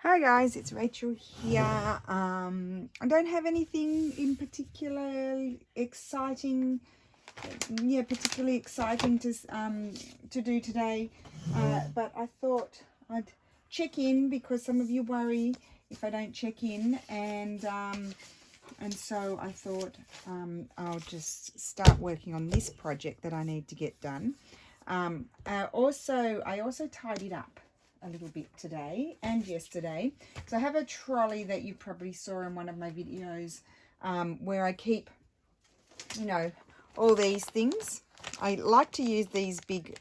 Hi guys, it's Rachel here. I don't have anything in particular exciting, particularly exciting to do today. But I thought I'd check in because some of you worry if I don't check in, and so I thought I'll just start working on this project that I need to get done. I also tidied up a little bit today and yesterday. So I have a trolley that you probably saw in one of my videos where I keep, all these things. I like to use these big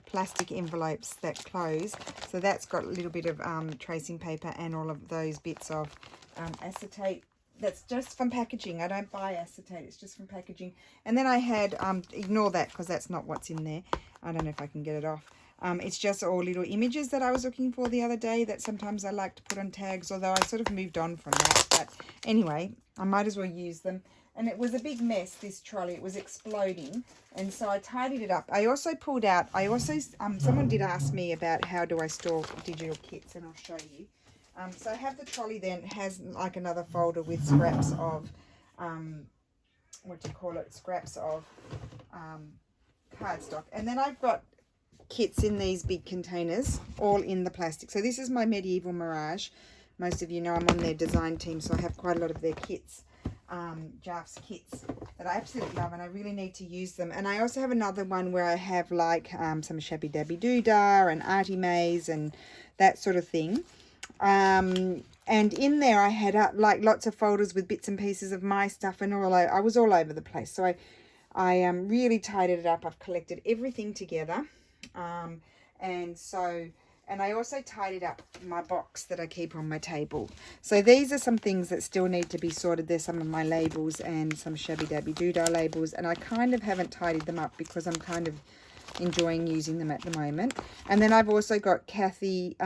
plastic envelopes that close. So that's got a little bit of tracing paper and all of those bits of acetate. That's just from packaging. I don't buy acetate. It's just from packaging. And then I had, ignore that because that's not what's in there. I don't know if I can get it off. It's just all little images that I was looking for the other day that sometimes I like to put on tags, although I sort of moved on from that. But anyway, I might as well use them. And it was a big mess, this trolley. It was exploding. And so I tidied it up. I also pulled out, someone did ask me about how do I store digital kits, and I'll show you. So I have the trolley then, has like another folder with scraps of, scraps of cardstock. And then I've got kits in these big containers, all in the plastic. So this is my Medieval Mirage. Most of you know I'm on their design team, so I have quite a lot of their kits, drafts kits that I absolutely love, and I really need to use them. And I also have another one where I have like some Shabby Dabby Doodah and Artie Maze and that sort of thing. And in there I had like lots of folders with bits and pieces of my stuff, and I was all over the place. So I really tidied it up. I've collected everything together. And I also tidied up my box that I keep on my table. So these are some things that still need to be sorted. There's some of my labels and some Shabby Dabby Doodah labels, and I kind of haven't tidied them up because I'm kind of enjoying using them at the moment. And then I've also got Kathy,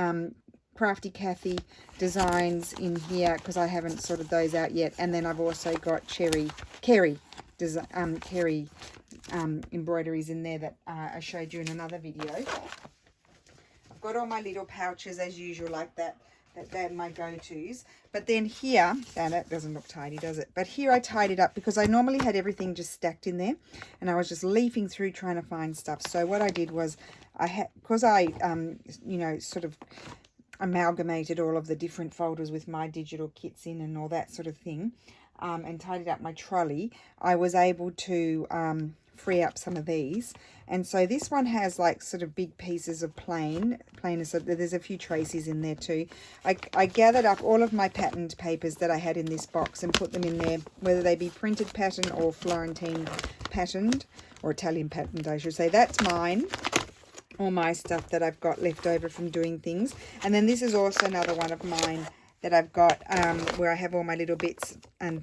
Crafty Kathy designs in here because I haven't sorted those out yet. And then I've also got Kerry embroideries in there that I showed you in another video. I've got all my little pouches as usual, like that. They're my go-tos. But then here, and that doesn't look tidy, does it? But here I tidied up because I normally had everything just stacked in there, and I was just leafing through trying to find stuff. So what I did was because I sort of amalgamated all of the different folders with my digital kits in and all that sort of thing, and tidied up my trolley, I was able to free up some of these. And so this one has like sort of big pieces of plain, so there's a few traces in there too. I gathered up all of my patterned papers that I had in this box and put them in there, whether they be printed pattern or Florentine patterned, or Italian patterned I should say. That's mine, all my stuff that I've got left over from doing things. And then this is also another one of mine that I've got where I have all my little bits and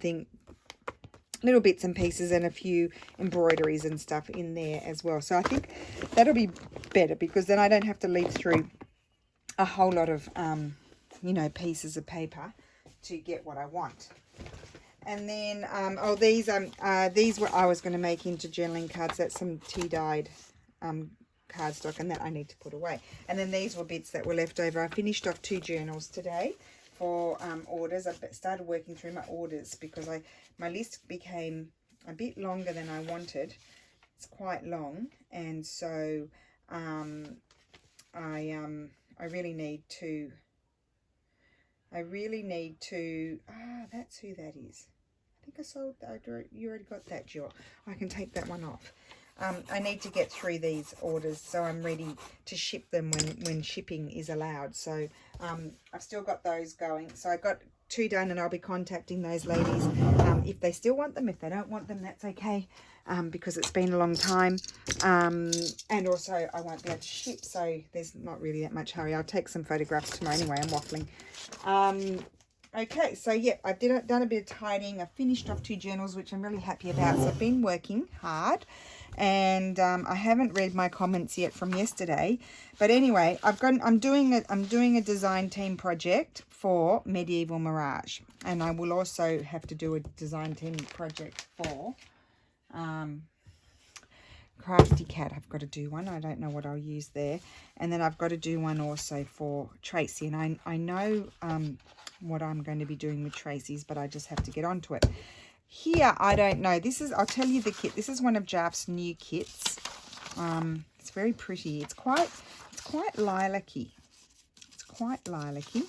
little bits and pieces and a few embroideries and stuff in there as well. So I think that'll be better because then I don't have to leaf through a whole lot of pieces of paper to get what I want. And then these were I was going to make into journaling cards. That's some tea dyed cardstock, and that I need to put away. And then these were bits that were left over. I finished off 2 journals today for orders. I started working through my orders because my list became a bit longer than I wanted. It's quite long, and so I really need to that's who that is. I think you already got that, Jill. I can take that one off. I need to get through these orders so I'm ready to ship them when shipping is allowed. So I've still got those going. So I got 2 done, and I'll be contacting those ladies if they still want them. If they don't want them, that's okay, because it's been a long time. And also I won't be able to ship, so there's not really that much hurry. I'll take some photographs tomorrow anyway. I'm waffling. Okay, so yeah, I've done a bit of tidying. I've finished off 2 journals, which I'm really happy about. So I've been working hard, and I haven't read my comments yet from yesterday. But anyway, I'm doing a design team project for Medieval Mirage, and I will also have to do a design team project for Crafty Cat, I've got to do one. I don't know what I'll use there. And then I've got to do one also for Tracy. And I know what I'm going to be doing with Tracy's, but I just have to get onto it. Here, I don't know. This is, I'll tell you the kit. This is one of Jaf's new kits. It's very pretty. It's quite lilac-y. It's quite lilac-y.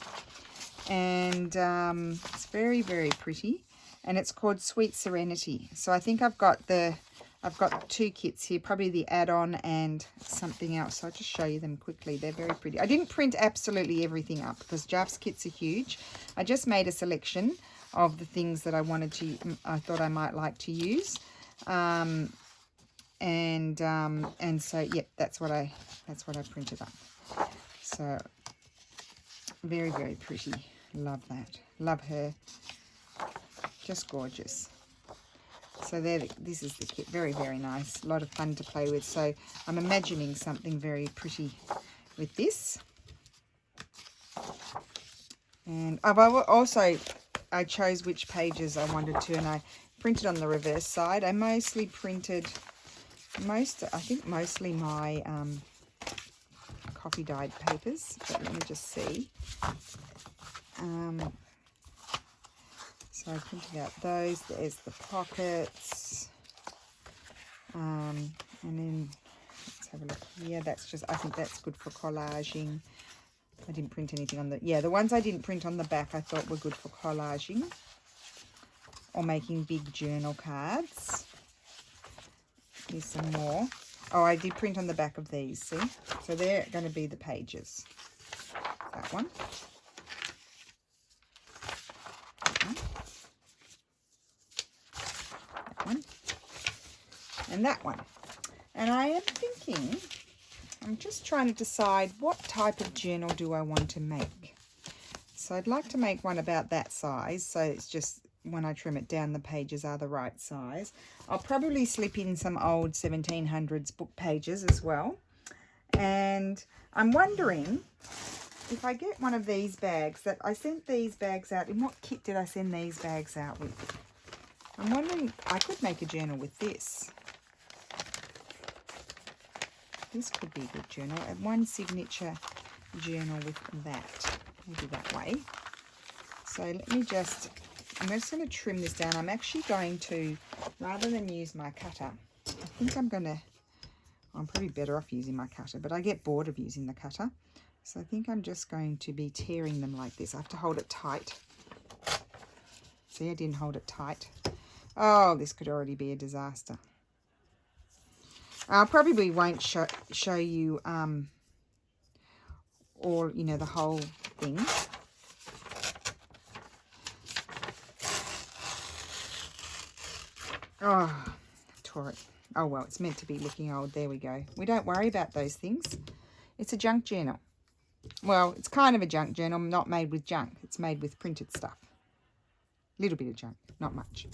And it's very, very pretty. And it's called Sweet Serenity. So I think I've got 2 kits here, probably the add-on and something else. So I'll just show you them quickly. They're very pretty. I didn't print absolutely everything up because Jaf's kits are huge. I just made a selection of the things that I thought I might like to use. And so yep, that's what I printed up. So very, very pretty. Love that. Love her. Just gorgeous. So this is the kit. Very, very nice. A lot of fun to play with. So I'm imagining something very pretty with this. And I chose which pages I wanted to, and I printed on the reverse side. I mostly printed mostly my coffee dyed papers. But let me just see. So I printed out those. There's the pockets. And then let's have a look here. That's just, I think that's good for collaging. I didn't print anything on the ones I didn't print on the back I thought were good for collaging or making big journal cards. Here's some more. Oh, I did print on the back of these, see? So they're going to be the pages. That one. And that one. And I am thinking, I'm just trying to decide what type of journal do I want to make. So I'd like to make one about that size, so it's just when I trim it down the pages are the right size. I'll probably slip in some old 1700s book pages as well. And I'm wondering if I get one of these bags, that I sent these bags out, in what kit did I send these bags out with? I'm wondering, I could make a journal with this. This could be a good journal. One signature journal with that. Maybe that way. So let me just, I'm just going to trim this down. I'm actually going to, rather than use my cutter, I think I'm probably better off using my cutter, but I get bored of using the cutter. So I think I'm just going to be tearing them like this. I have to hold it tight. See, I didn't hold it tight. Oh, this could already be a disaster. I probably won't show you all, you know, the whole thing. Oh, I tore it. Oh, well, it's meant to be looking old. There we go. We don't worry about those things. It's a junk journal. Well, it's kind of a junk journal, not made with junk. It's made with printed stuff. A little bit of junk, not much.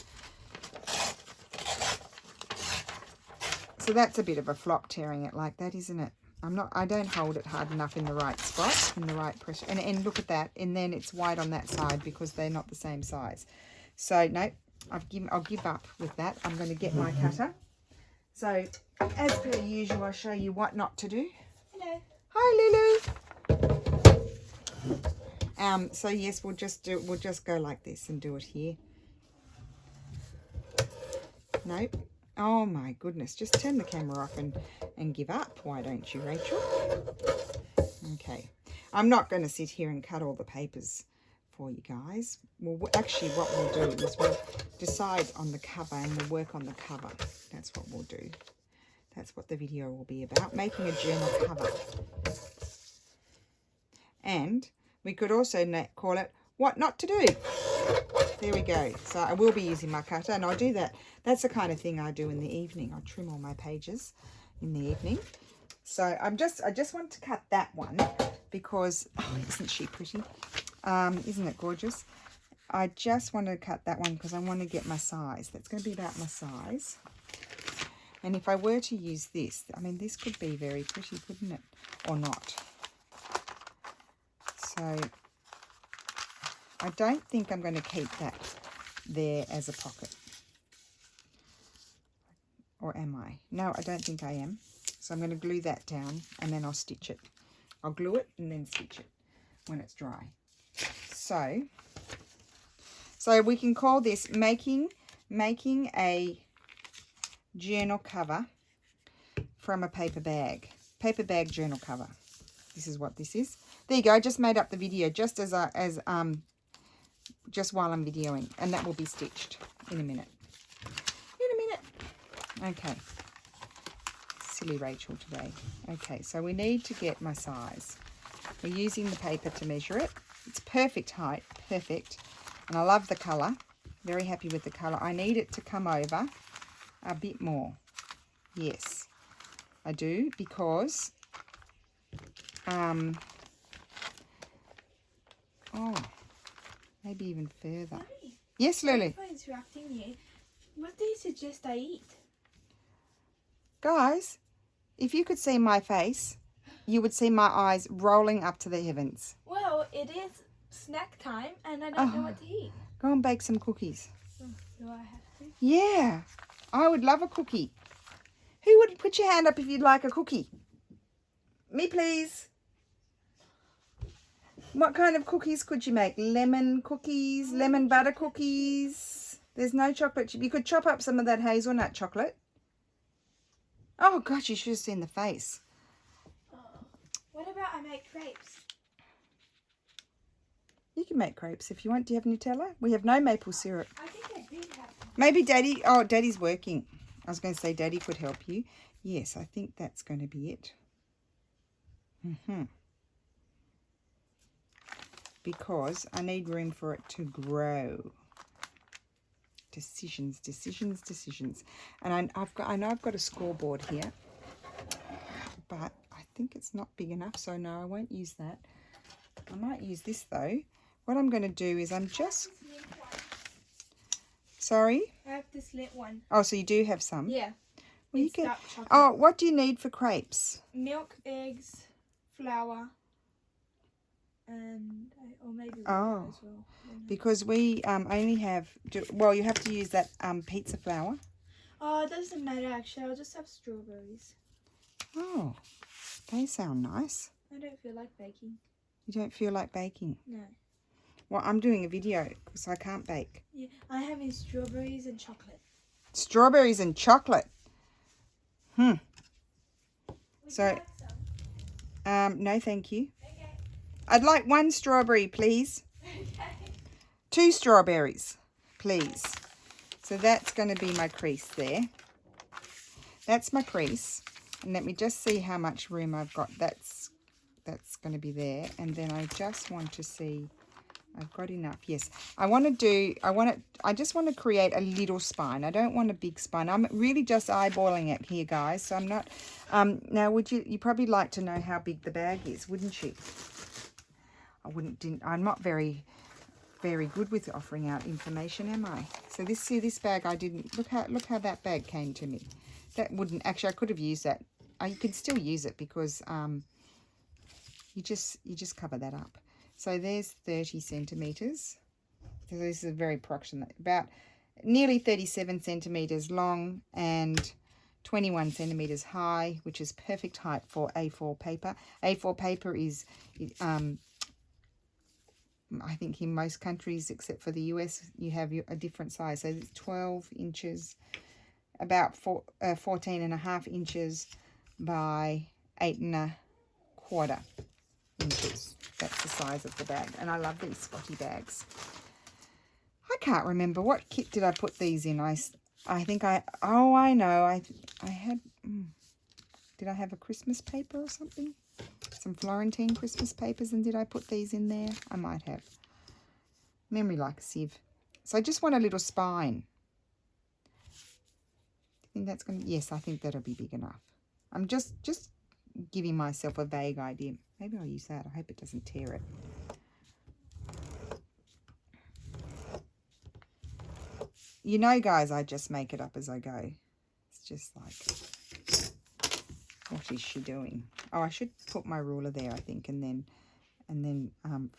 So that's a bit of a flop, tearing it like that, isn't it? I don't hold it hard enough in the right spot, in the right pressure. And look at that. And then it's white on that side because they're not the same size. So, no, I'll give up with that. I'm going to get my cutter. So, as per usual, I'll show you what not to do. Hello. Hi, Lulu. So yes, we'll just go like this and do it here. Nope. Oh my goodness, just turn the camera off and give up. Why don't you, Rachel? Okay. I'm not going to sit here and cut all the papers for you guys. Well, actually what we'll do is we'll decide on the cover and we'll work on the cover. That's what we'll do. That's what the video will be about, making a journal cover. And we could also call it what not to do. There we go. So I will be using my cutter, and I'll do that. That's the kind of thing I do in the evening. I'll trim all my pages in the evening. So I just want to cut that one because, oh, isn't she pretty? Isn't it gorgeous? I just want to cut that one because I want to get my size. That's going to be about my size. And if I were to use this, I mean, this could be very pretty, couldn't it? Or not. So I don't think I'm going to keep that there as a pocket. Or am I? No, I don't think I am. So I'm going to glue that down and then I'll stitch it. I'll glue it and then stitch it when it's dry. So we can call this making a journal cover from a paper bag. Paper bag journal cover. This is what this is. There you go. I just made up the video just just while I'm videoing, and that will be stitched in a minute. Okay. Silly Rachel today. Okay, so we need to get my size. We're using the paper to measure it. It's perfect height, perfect. And I love the colour. Very happy with the colour. I need it to come over a bit more. Yes, I do, because oh, maybe even further. Mommy, yes, Lily. for interrupting you. What do you suggest I eat? Guys, if you could see my face, you would see my eyes rolling up to the heavens. Well, it is snack time and I don't know what to eat. Go and bake some cookies. Do I have to? Yeah, I would love a cookie. Who would put your hand up if you'd like a cookie? Me, please. What kind of cookies could you make? Lemon cookies, lemon butter cookies. There's no chocolate chip. You could chop up some of that hazelnut chocolate. Oh, gosh, you should have seen the face. What about I make crepes? You can make crepes if you want. Do you have Nutella? We have no maple syrup. I think I did have some. Maybe Daddy... Oh, Daddy's working. I was going to say Daddy could help you. Yes, I think that's going to be it. Because I need room for it to grow. Decisions. And I know I've got a scoreboard here, but I think it's not big enough, so no, I won't use that. I might use this though. What I'm going to do is I'm just... Sorry? I have this lit one. Oh, so you do have some? Yeah. Well, you It's can... dark chocolate. Oh, what do you need for crepes? Milk, eggs, flour, and or maybe water Oh. as well. Because we only have... Well, you have to use that pizza flour. Oh, it doesn't matter actually. I'll just have strawberries. Oh, they sound nice. I don't feel like baking. You don't feel like baking? No. Well, I'm doing a video because I can't bake. Yeah, I'm having strawberries and chocolate. Strawberries and chocolate. Would So, you like some? no thank you. Okay. I'd like 1 strawberry, please. Okay. 2 strawberries, please. So that's going to be my crease there. That's my crease. And let me just see how much room I've got. That's going to be there. And then I just want to see... I've got enough. Yes. I just want to create a little spine. I don't want a big spine. I'm really just eyeballing it here, guys. So I'm not... now, you probably like to know how big the bag is, wouldn't you? I'm not very good with offering out information, am I? So this bag I didn't... Look how that bag came to me. That wouldn't... Actually, I could have used that. You can still use it because you just cover that up. So there's 30 centimetres. So this is a very approximate, about nearly 37 centimetres long and 21 centimetres high, which is perfect height for A4 paper. A4 paper is, I think in most countries except for the US, you have a different size. So it's 12 inches, about 14 and a half inches by 8 1/4 inches. That's the size of the bag, and I love these Scotty bags. I can't remember what kit did I put these in. I think I know. I had. Did I have a Christmas paper or something? Some Florentine Christmas papers, and did I put these in there? I might have. Memory like a sieve. So I just want a little spine. I think that's going to... Yes, I think that'll be big enough. I'm just giving myself a vague idea. Maybe I'll use that. I hope it doesn't tear it. You know, guys, I just make it up as I go. It's just like, what is she doing? Oh, I should put my ruler there, I think, and then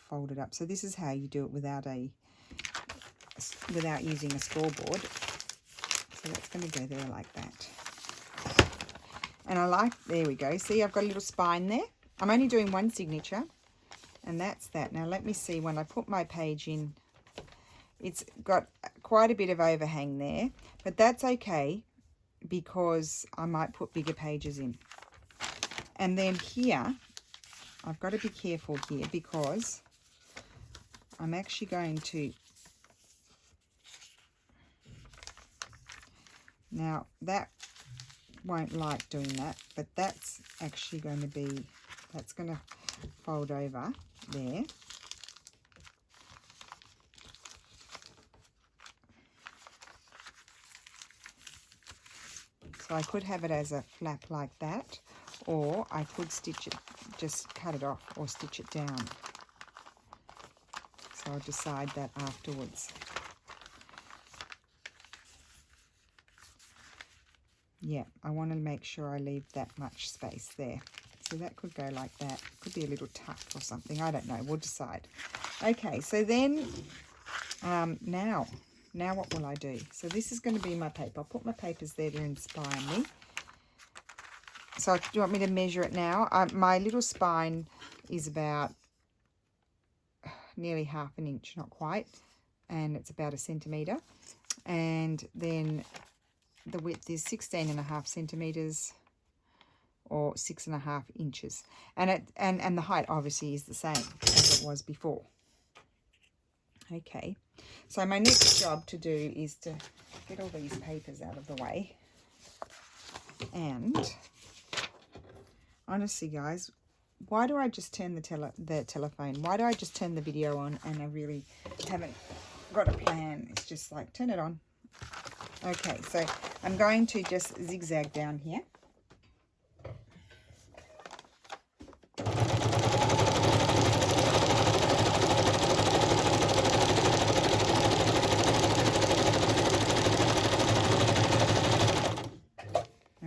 fold it up. So this is how you do it without using a scoreboard. So that's going to go there like that. And I like, there we go. See, I've got a little spine there. I'm only doing one signature, and that's that. Now let me see, when I put my page in, it's got quite a bit of overhang there, but that's okay because I might put bigger pages in. And then here, I've got to be careful here because I'm actually going to, now that won't like doing that, but that's actually going to be, that's going to fold over there. So I could have it as a flap like that, or I could stitch it, just cut it off or stitch it down. So I'll decide that afterwards. Yeah, I want to make sure I leave that much space there. So that could go like that. Could be a little tuck or something. I don't know. We'll decide. Okay, so then now what will I do? So this is going to be my paper. I'll put my papers there to inspire me. So do you want me to measure it now? My little spine is about nearly ½ an inch, not quite, and it's about 1 centimetre. And then the width is 16.5 centimetres or 6.5 inches. And the height obviously is the same as it was before. Okay, so my next job to do is to get all these papers out of the way. And honestly, guys, why do I just turn the telephone? Why do I just turn the video on and I really haven't got a plan? It's just like, turn it on. Okay, so I'm going to just zigzag down here.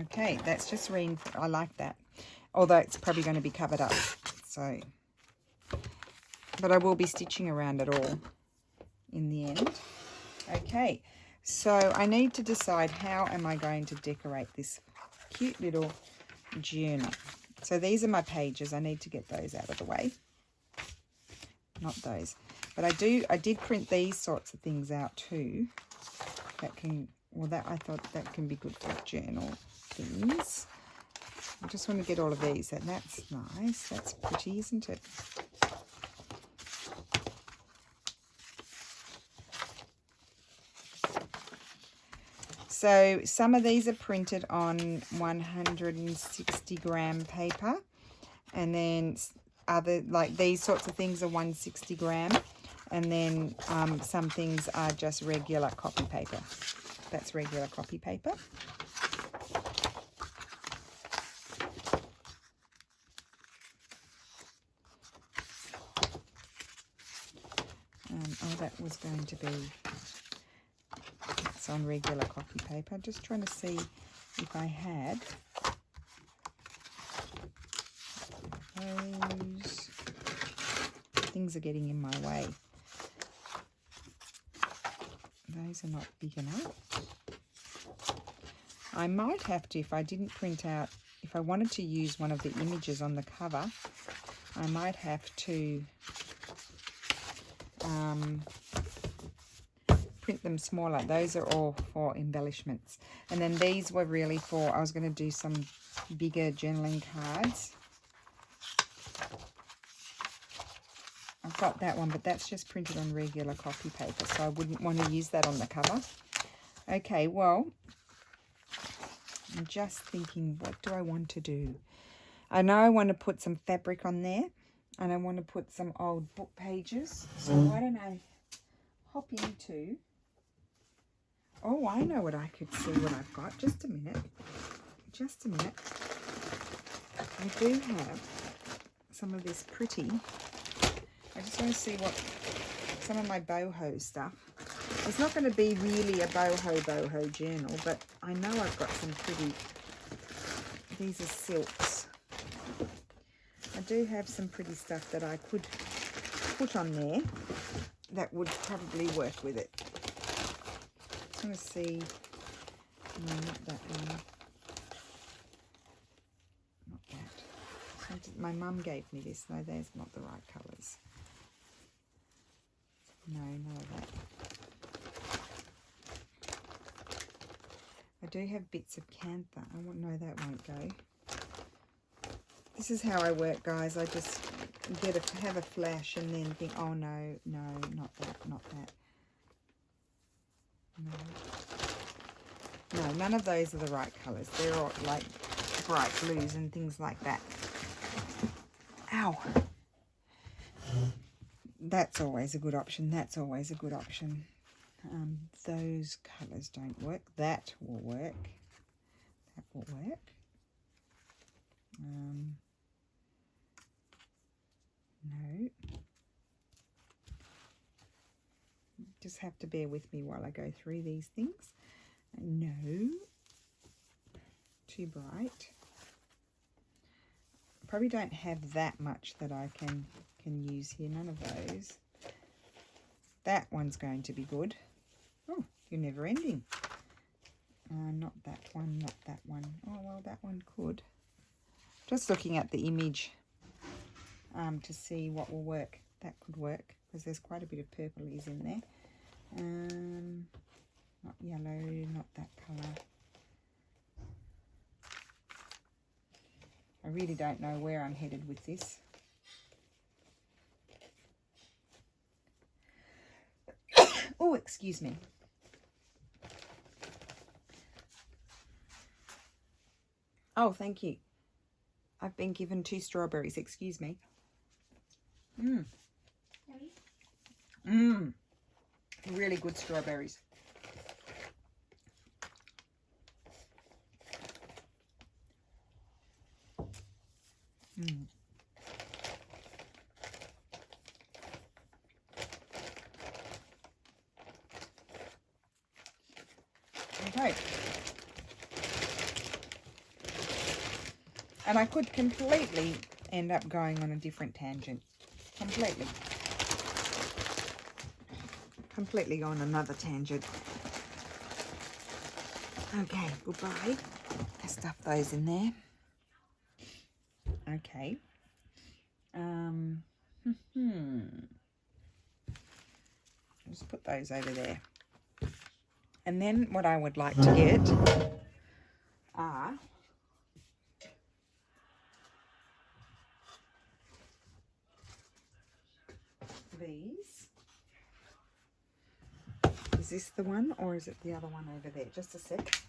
Okay, that's just I like that. Although it's probably going to be covered up. So, but I will be stitching around it all in the end. Okay, so I need to decide how am I going to decorate this cute little journal. So these are my pages. I need to get those out of the way. Not those. But I did print these sorts of things out too. That can, well, that I thought that can be good for journal things. I just want to get all of these, and that's nice. That's pretty, isn't it? So some of these are printed on 160 gram paper, and then other, like these sorts of things are 160 gram, and then some things are just regular copy paper. That's regular copy paper. Oh, that was going to be, it's on regular copy paper. I'm just trying to see if I had those. Things are getting in my way. Those are not big enough. I might have to, if I didn't print out, if I wanted to use one of the images on the cover, I might have to print them smaller. Those are all for embellishments. And then these were really for, I was going to do some bigger journaling cards. I've got that one, but that's just printed on regular copy paper, so I wouldn't want to use that on the cover. Okay, well, I'm just thinking, what do I want to do? I know I want to put some fabric on there, and I want to put some old book pages. So why don't I hop into, oh, I know what I could see what I've got. Just a minute. Just a minute. I do have some of this pretty, I just want to see what, some of my boho stuff. It's not going to be really a boho journal, but I know I've got some pretty, these are silks. I do have some pretty stuff that I could put on there that would probably work with it. Just want to see, no, not that one. my mum gave me this. No, there's not the right colours. No, none of that. I do have bits of Cantha. No, that won't go. This is how I work, guys. I just have a flash and then think, oh no, no, not that, not that. No, none of those are the right colours. They're all like bright blues and things like that. Ow. That's always a good option. That's always a good option. Those colours don't work. That will work. That will work. No. Just have to bear with me while I go through these things. No. Too bright. Probably don't have that much that I can use here. None of those. That one's going to be good. Oh, you're never ending. Not that one, not that one. Oh, well, that one could. Just looking at the image to see what will work. That could work because there's quite a bit of purplies in there. Not yellow, not that colour. I really don't know where I'm headed with this. Oh, excuse me. Oh, thank you. I've been given 2 strawberries. Excuse me. Really good strawberries. Okay. And I could completely end up going on a different tangent. Completely on another tangent. Okay, goodbye. I stuff those in there. Okay. Just put those over there. And then what I would like to get are these. Is this the one or is it the other one over there? Just a sec.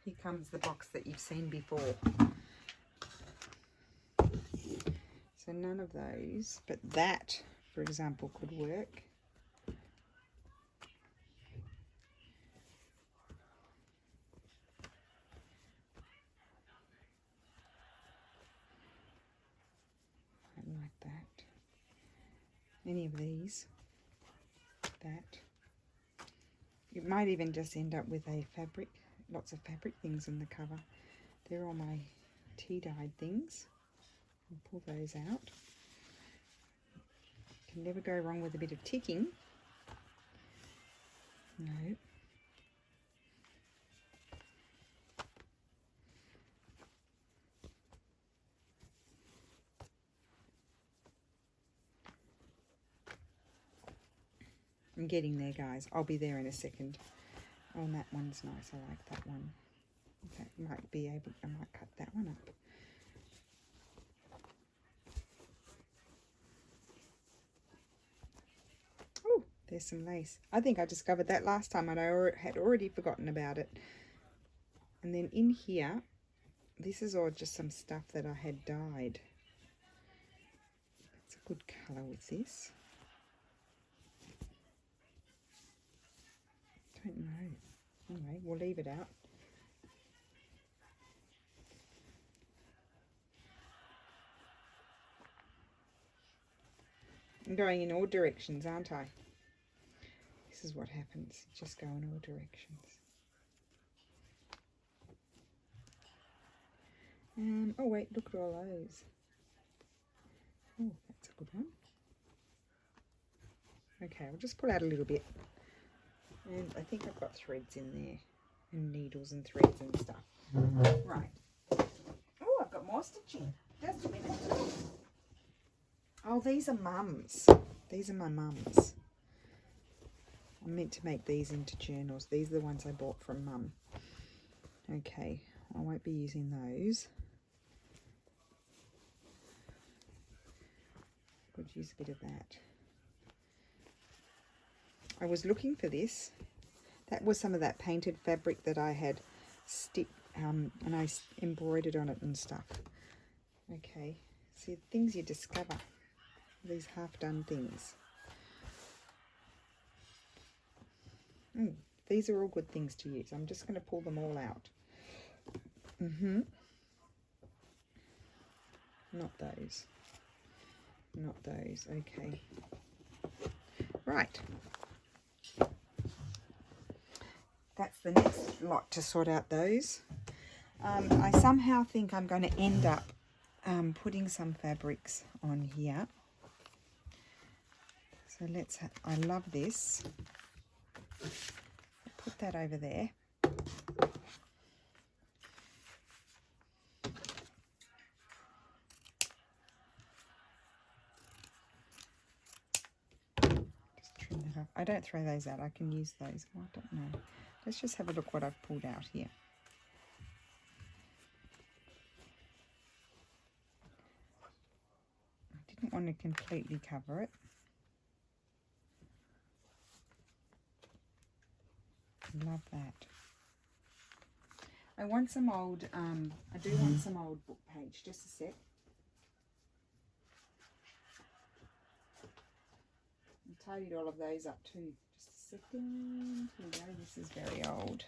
Here comes the box that you've seen before. So none of those, but that, for example, could work. I like that. Any of these. That. It might even just end up with a fabric, lots of fabric things in the cover. They're all my tea-dyed things. I'll pull those out. Can never go wrong with a bit of ticking. No. I'm getting there, guys. I'll be there in a second. Oh, and that one's nice. I like that one. That might be able. I might cut that one up. Oh, there's some lace. I think I discovered that last time and I had already forgotten about it. And then in here, this is all just some stuff that I had dyed. It's a good colour with this. Don't know. Anyway, we'll leave it out. I'm going in all directions, aren't I? This is what happens. You just go in all directions. Oh wait, look at all those. Oh, that's a good one. Okay, I'll just pull out a little bit. And I think I've got threads in there, and needles and threads and stuff. Right. Oh, I've got more stitching. Just a minute. Oh, these are Mum's. These are my Mum's. I meant to make these into journals. These are the ones I bought from Mum. Okay, I won't be using those. Could use a bit of that. I was looking for this. That was some of that painted fabric that I had and I embroidered on it and stuff. Okay, see, things you discover. These half-done things. These are all good things to use. I'm just going to pull them all out. Not those. Not those. Okay. Right. That's the next lot to sort out those. I somehow think I'm going to end up putting some fabrics on here. So I love this. Put that over there. Just trim that up. I don't throw those out. I can use those. Oh, I don't know. Let's just have a look what I've pulled out here. I didn't want to completely cover it. Love that. I want some old, I do want some old book page. Just a sec. I tidied all of those up too. Just a second. Here we go. This is very old.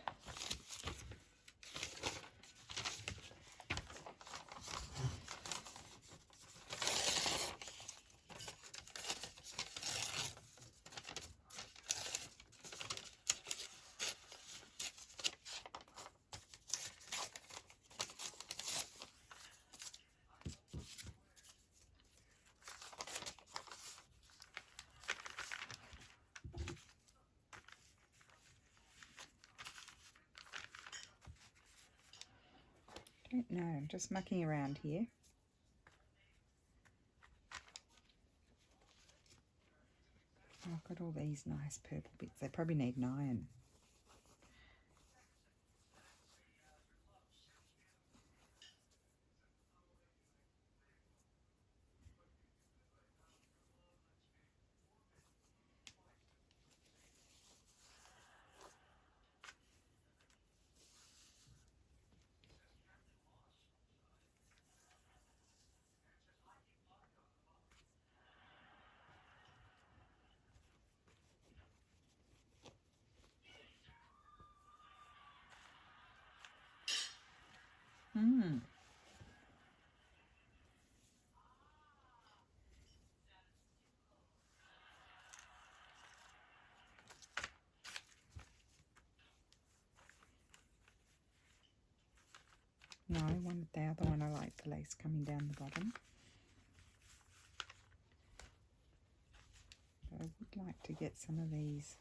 I don't know, I'm just mucking around here. Oh, I've got all these nice purple bits. They probably need an iron. No, I wanted the other one. I like the lace coming down the bottom. But I would like to get some of these.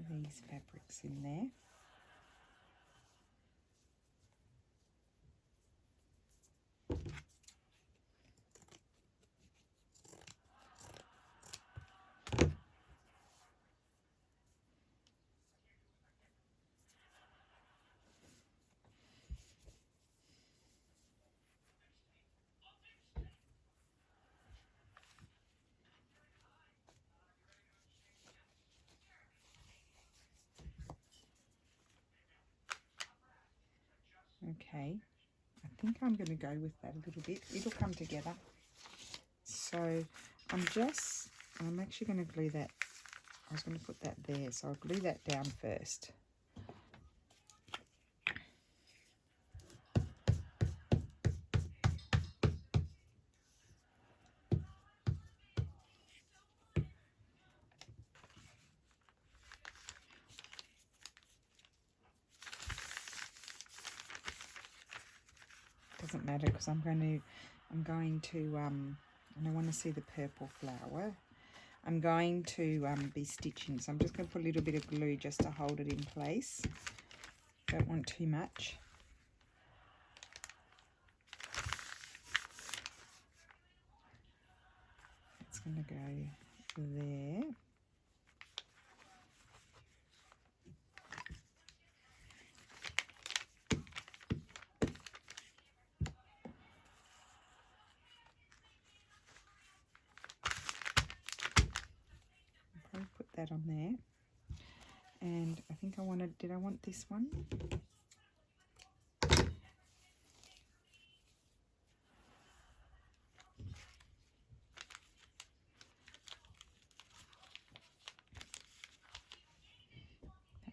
These fabrics in there. Okay, I think I'm going to go with that a little bit. It'll come together. So I'm actually going to glue that. I was going to put that there, so I'll glue that down first. Doesn't matter because I'm going to and I want to see the purple flower. I'm going to be stitching, so I'm just going to put a little bit of glue just to hold it in place. Don't want too much. It's going to go there. I'll put that on there. And I think I wanted, did I want this one? That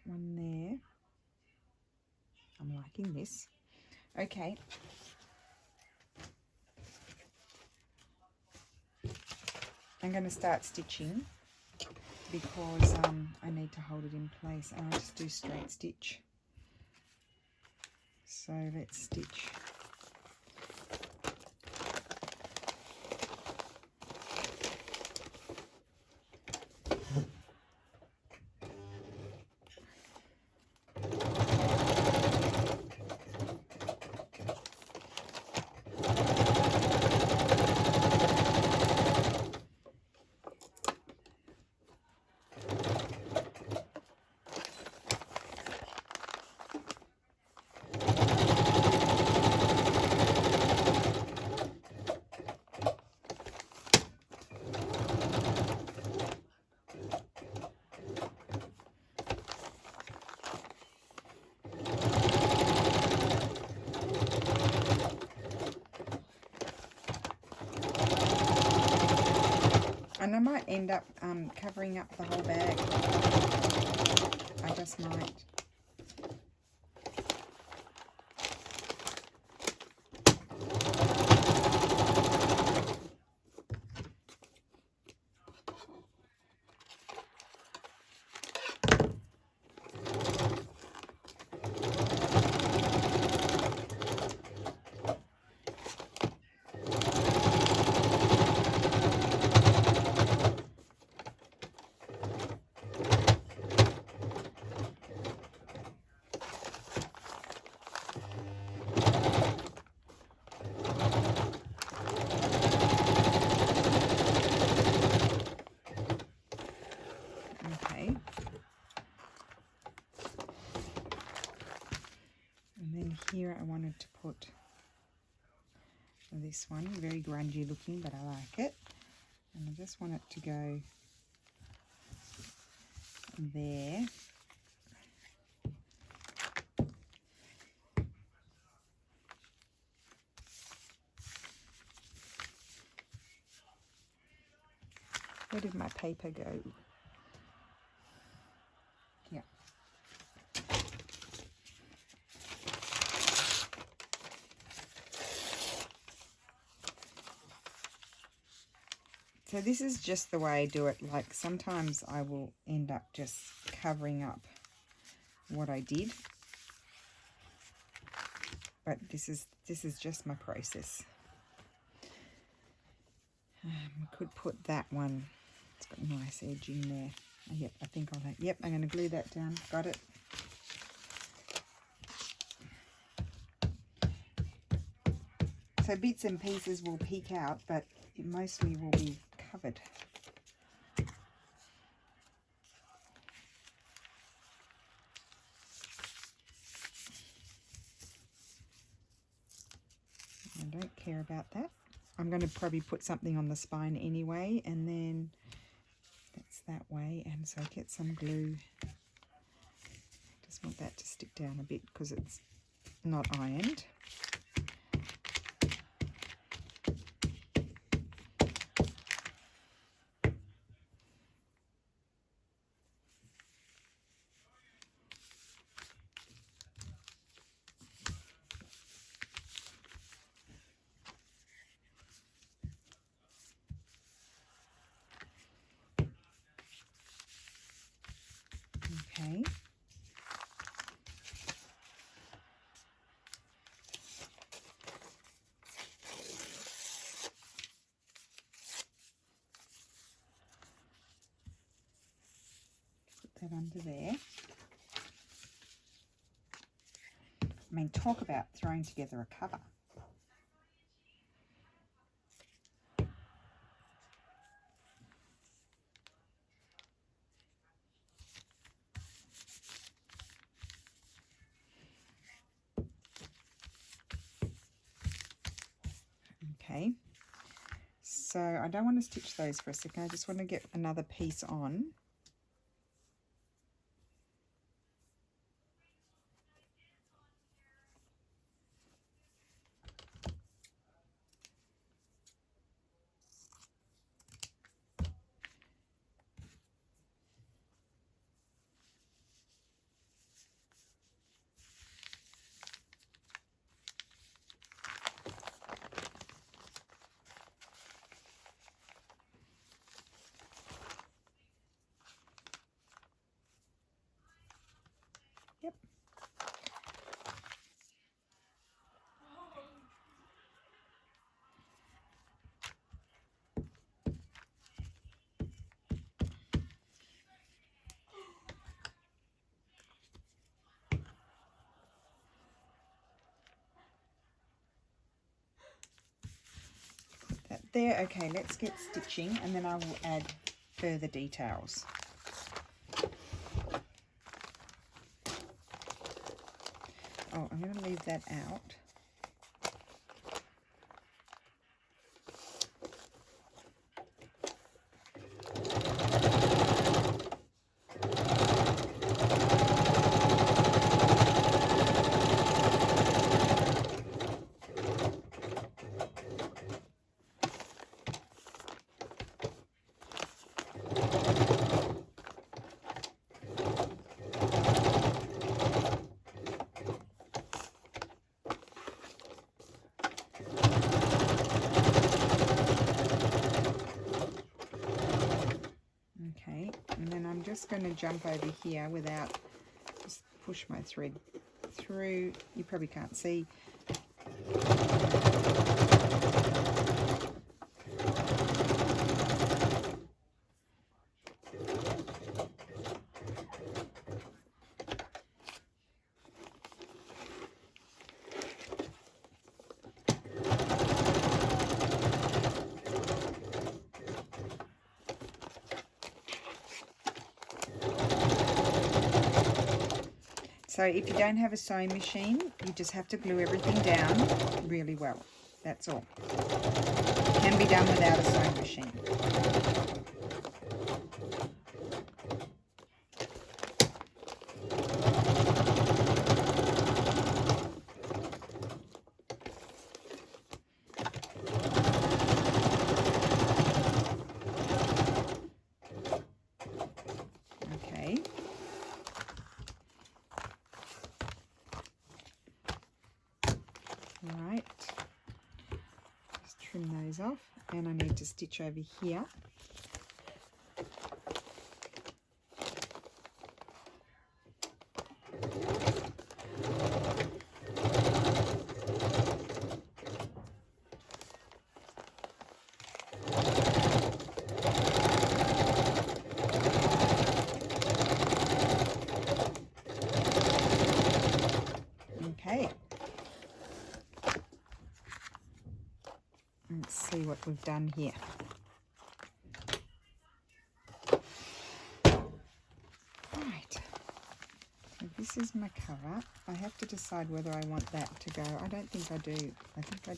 one there. I'm liking this. Okay. I'm going to start stitching because I need to hold it in place, and I just do straight stitch. So let's stitch. And I might end up covering up the whole bag. I just might. Here I wanted to put this one, very grungy looking, but I like it, and I just want it to go there. Where did my paper go? Here. So this is just the way I do it. Like sometimes I will end up just covering up what I did, but this is just my process. I could put that one. It's got a nice edge in there. Yep, I think I'll. Yep, I'm going to glue that down. Got it. So bits and pieces will peek out, but it mostly will be covered. I don't care about that. I'm going to probably put something on the spine anyway, and then that's that way, and so get some glue. Just want that to stick down a bit because it's not ironed. Okay. that under there. I mean, talk about throwing together a cover. Okay, so I don't want to stitch those for a second. I just want to get another piece on. Yep. That there. Okay, let's get stitching and then I will add further details. Oh, I'm going to leave that out. Okay, and then I'm just going to jump over here without, just push my thread through. You probably can't see. So if you don't have a sewing machine, you just have to glue everything down really well. That's all. It can be done without a sewing machine. Okay. Right, just trim those off, and I need to stitch over here. Okay. Let's see what we've done here. Right, so this is my cover. I have to decide whether I want that to go. I don't think I do. I think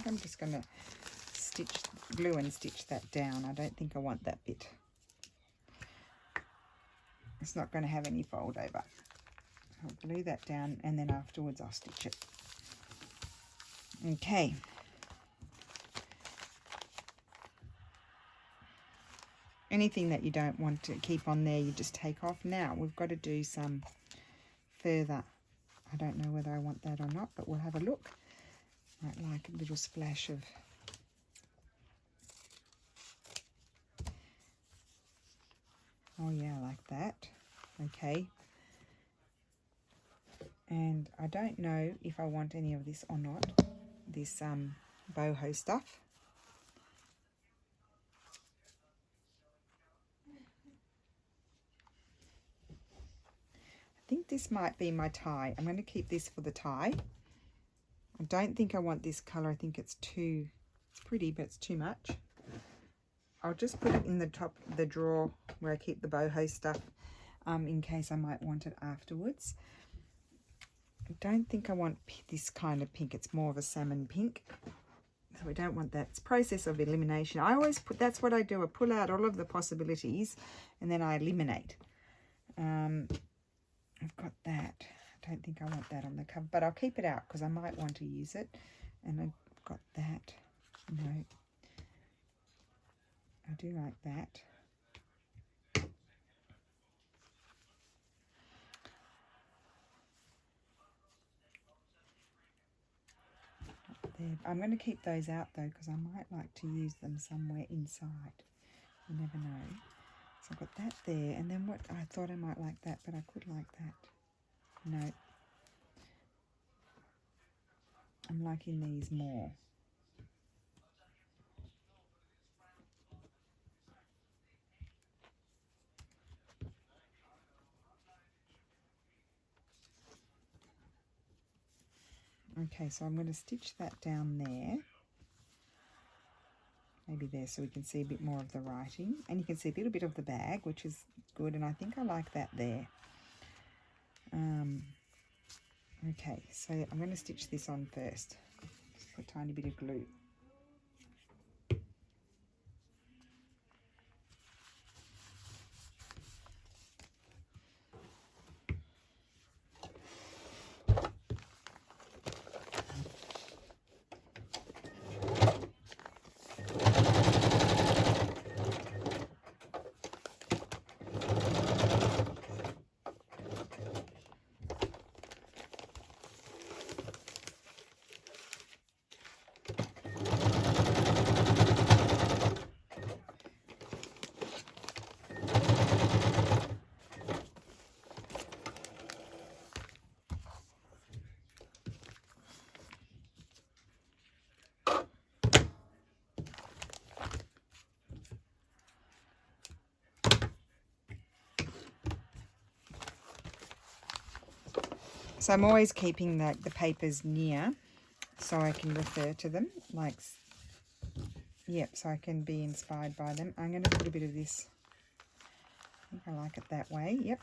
I'm just going to glue and stitch that down. I don't think I want that bit. It's not going to have any fold over. I'll glue that down and then afterwards I'll stitch it. Okay. Anything that you don't want to keep on there, you just take off. Now we've got to do some further. I don't know whether I want that or not, but we'll have a look. Might like a little splash of oh yeah, like that. Okay. And I don't know if I want any of this or not. This boho stuff. think this might be my tie. I'm going to keep this for the tie. I don't think I want this colour. I think it's pretty, but it's too much. I'll just put it in the top of the drawer where I keep the boho stuff in case I might want it afterwards. I don't think I want this kind of pink. It's more of a salmon pink. So we don't want that. It's process of elimination. I always put, that's what I do. I pull out all of the possibilities and then I eliminate. I've got that. I don't think I want that on the cover, but I'll keep it out because I might want to use it. And I've got that. No. I do like that. There. I'm going to keep those out though because I might like to use them somewhere inside. You never know. So I've got that there, and then what I thought I might like that, but I could like that. No. I'm liking these more. Okay, so I'm going to stitch that down there. Maybe there so we can see a bit more of the writing. And you can see a little bit of the bag, which is good. And I think I like that there. Okay, so I'm going to stitch this on first. Just put a tiny bit of glue. So I'm always keeping the papers near so I can refer to them. Like, yep, so I can be inspired by them. I'm going to put a bit of this. I think I like it that way. Yep.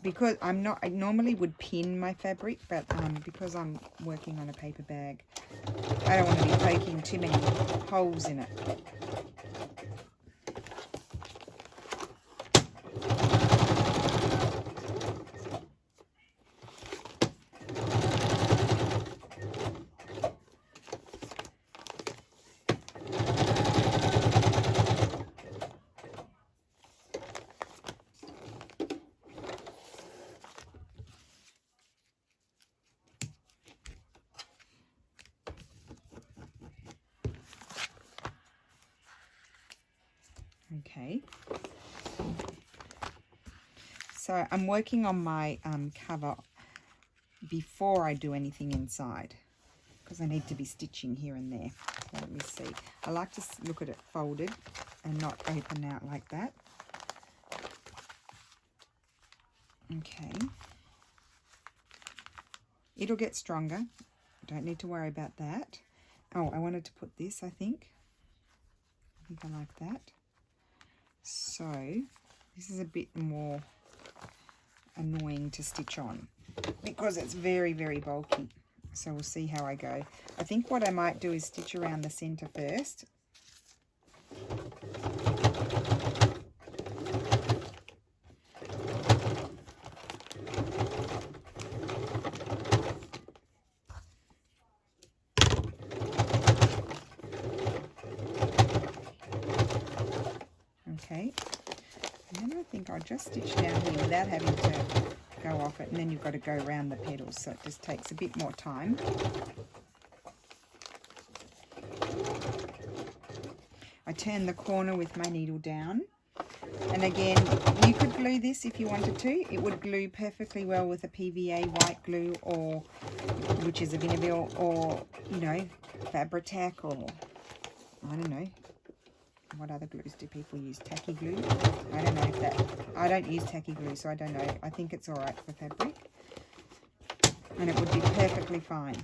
Because I normally would pin my fabric, but because I'm working on a paper bag, I don't want to be poking too many holes in it. Okay, so I'm working on my cover before I do anything inside because I need to be stitching here and there. So let me see. I like to look at it folded and not open out like that. Okay, it'll get stronger. Don't need to worry about that. Oh, I wanted to put this, I think I like that. So this is a bit more annoying to stitch on because it's very, very bulky. So we'll see how I go. I think what I might do is stitch around the center first. Okay, and then I think I'll just stitch down here without having to go off it, and then you've got to go around the petals, so it just takes a bit more time. I turn the corner with my needle down, and again, you could glue this if you wanted to. It would glue perfectly well with a PVA white glue or which is a Vinaville, or, you know, Fabri-Tac, or I don't know. What other glues do people use? Tacky glue? I don't know if that... I don't use tacky glue, so I don't know. I think it's all right for fabric. And it would be perfectly fine.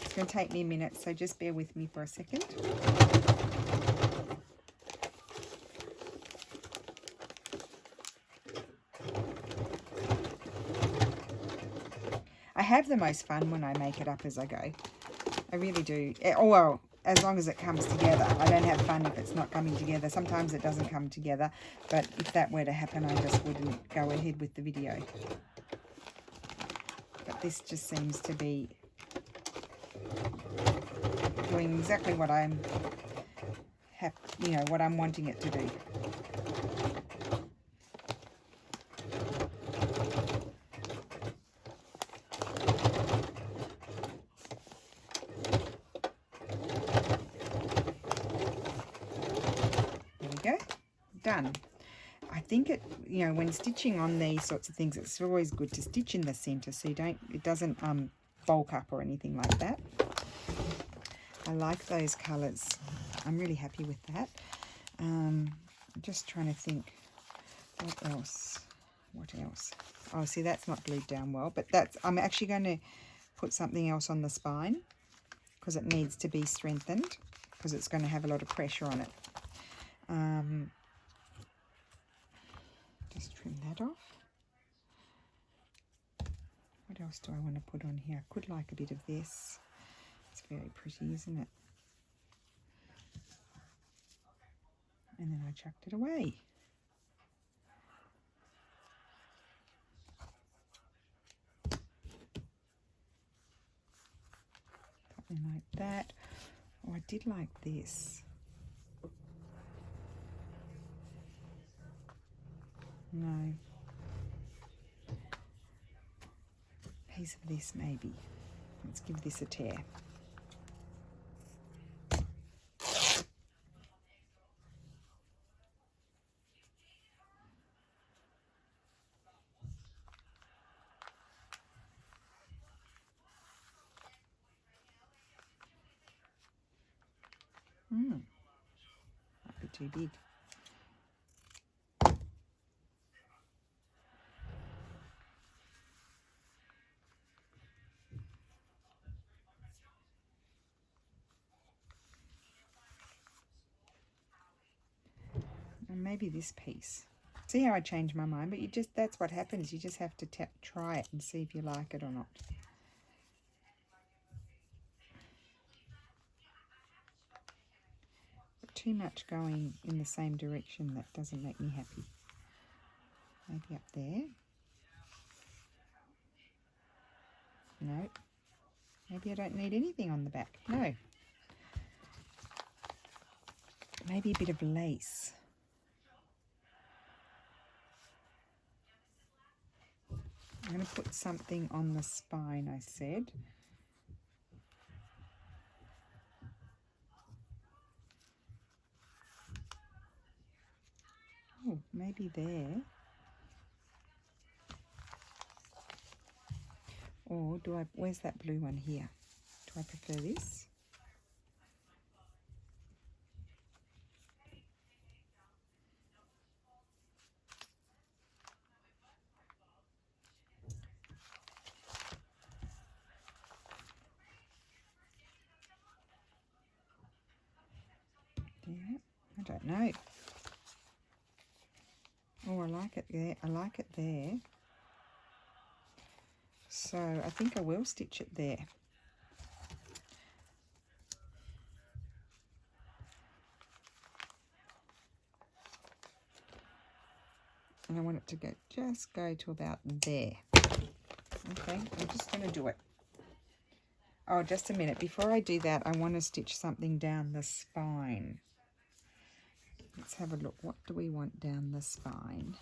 It's going to take me a minute, so just bear with me for a second. I have the most fun when I make it up as I go. I really do. Oh, well, as long as it comes together. I don't have fun if it's not coming together. Sometimes it doesn't come together, but if that were to happen, I just wouldn't go ahead with the video. But this just seems to be doing exactly what I'm what I'm wanting it to do. Done. I think when stitching on these sorts of things, it's always good to stitch in the center so it doesn't bulk up or anything like that. I like those colors. I'm really happy with that. I'm just trying to think what else. Oh, see, that's not glued down well, but I'm actually going to put something else on the spine because it needs to be strengthened because it's going to have a lot of pressure on it. Just trim that off. What else do I want to put on here? I could like a bit of this. It's very pretty, isn't it? And then I chucked it away. Something like that. Oh, I did like this. No. Piece of this maybe. Let's give this a tear. Might be too big. And maybe this piece. See how I changed my mind, but that's what happens. You just have to try it and see if you like it or not. But too much going in the same direction, that doesn't make me happy. Maybe up there. No. Maybe I don't need anything on the back. No. Maybe a bit of lace. I'm going to put something on the spine, I said. Oh, maybe there. Or where's that blue one here? Do I prefer this? Yeah, I don't know. Oh, I like it there. I like it there. So I think I will stitch it there. And I want it to just go to about there. Okay, I'm just going to do it. Oh, just a minute. Before I do that, I want to stitch something down the spine. Let's have a look. What do we want down the spine?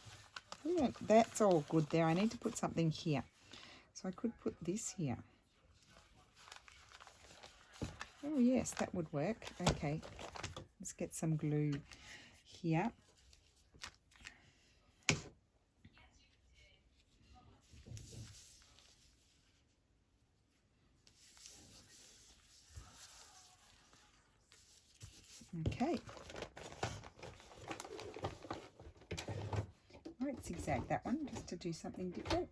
That's all good there. I need to put something here. So I could put this here. Oh, yes, that would work. Okay, let's get some glue here. Okay. I might zigzag that one just to do something different.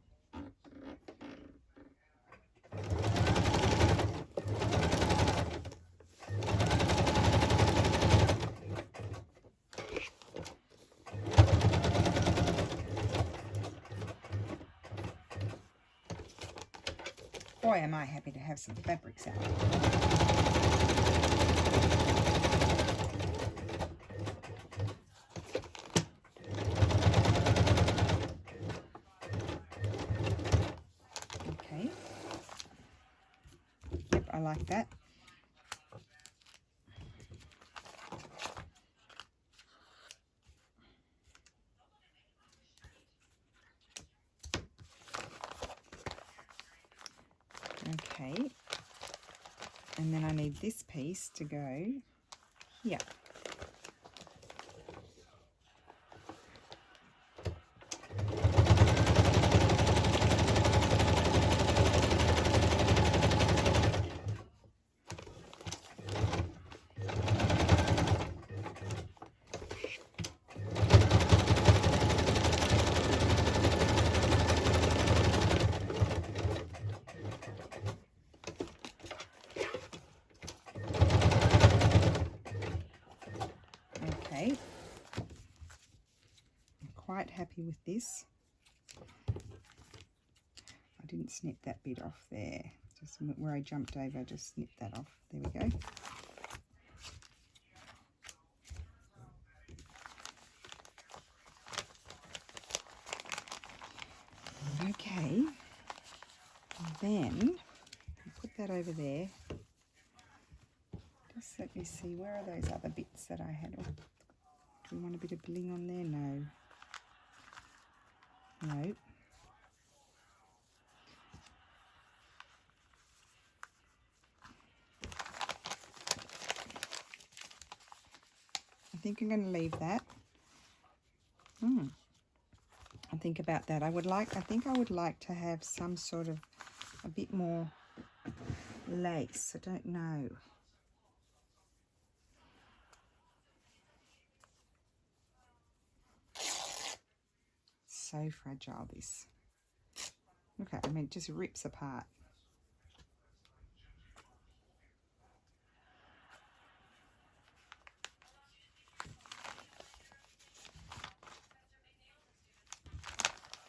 Boy, am I happy to have some fabrics out. Okay. Yep, I like that. Okay. And then I need this piece to go here. Okay. I'm quite happy with this. I didn't snip that bit off there. Just where I jumped over, just snip that off. There we go. Okay. And then put that over there. Just let me see, where are those other bits that I had? Oh, do we want a bit of bling on there? No. No. I think I'm going to leave that. I think about that. I think I would like to have some sort of a bit more lace. I don't know. So fragile, this. Look at it. I mean, it just rips apart.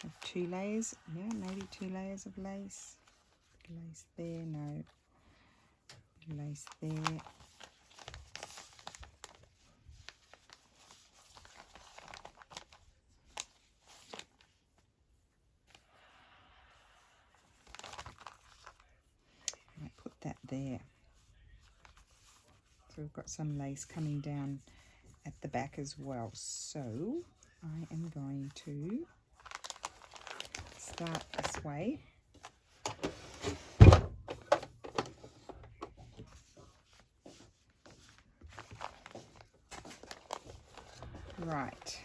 Have 2 layers. Yeah, maybe 2 layers of lace. Lace there, no. Lace there. I put that there. So we've got some lace coming down at the back as well. So I am going to start this way. Right.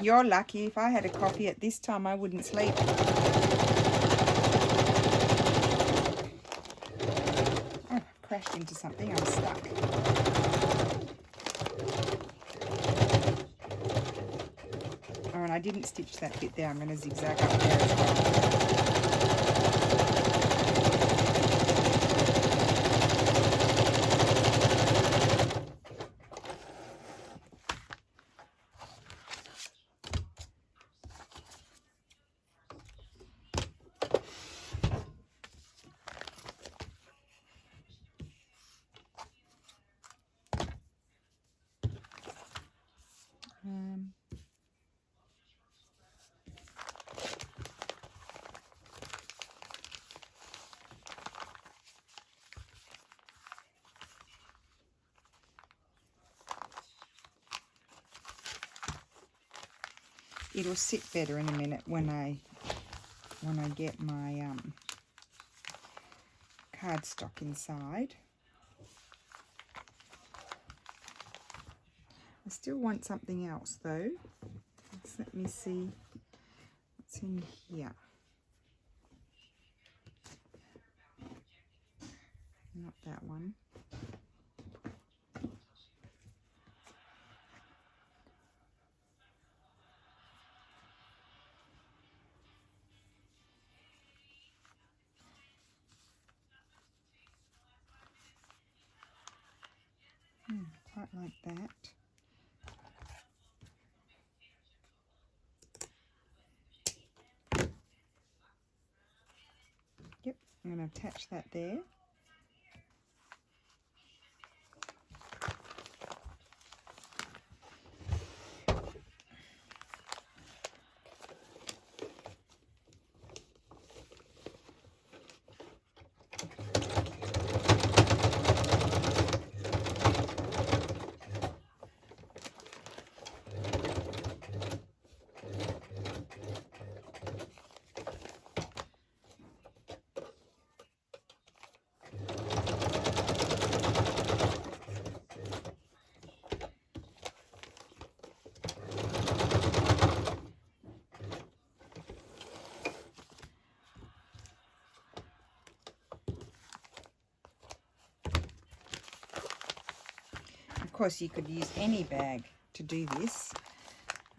You're lucky. If I had a coffee at this time, I wouldn't sleep. Oh, crashed into something. I'm stuck. Oh, and I didn't stitch that bit there. I'm going to zigzag up there as well. It'll sit better in a minute when I get my cardstock inside. I still want something else though. Let's let me see what's in here. Not that one. Quite like that. Yep, I'm going to attach that there. Of course, you could use any bag to do this.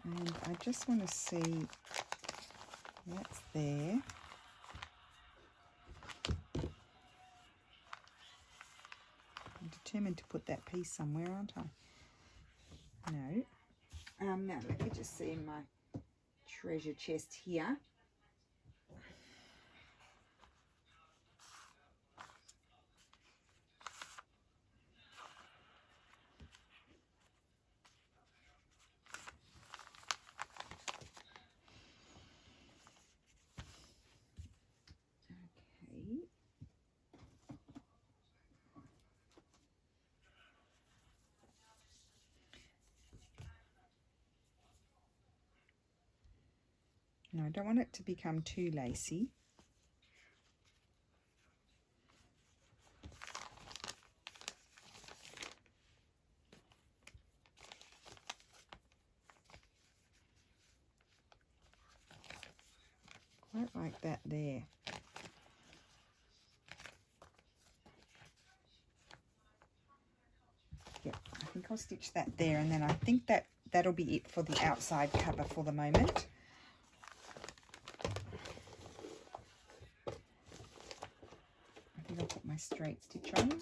And I just want to see, that's there. I'm determined to put that piece somewhere, aren't I? No. Now, let me just see in my treasure chest here. No, I don't want it to become too lacy. Quite like that there. Yep, I think I'll stitch that there, and then I think that'll be it for the outside cover for the moment. I'll put my straight stitch on.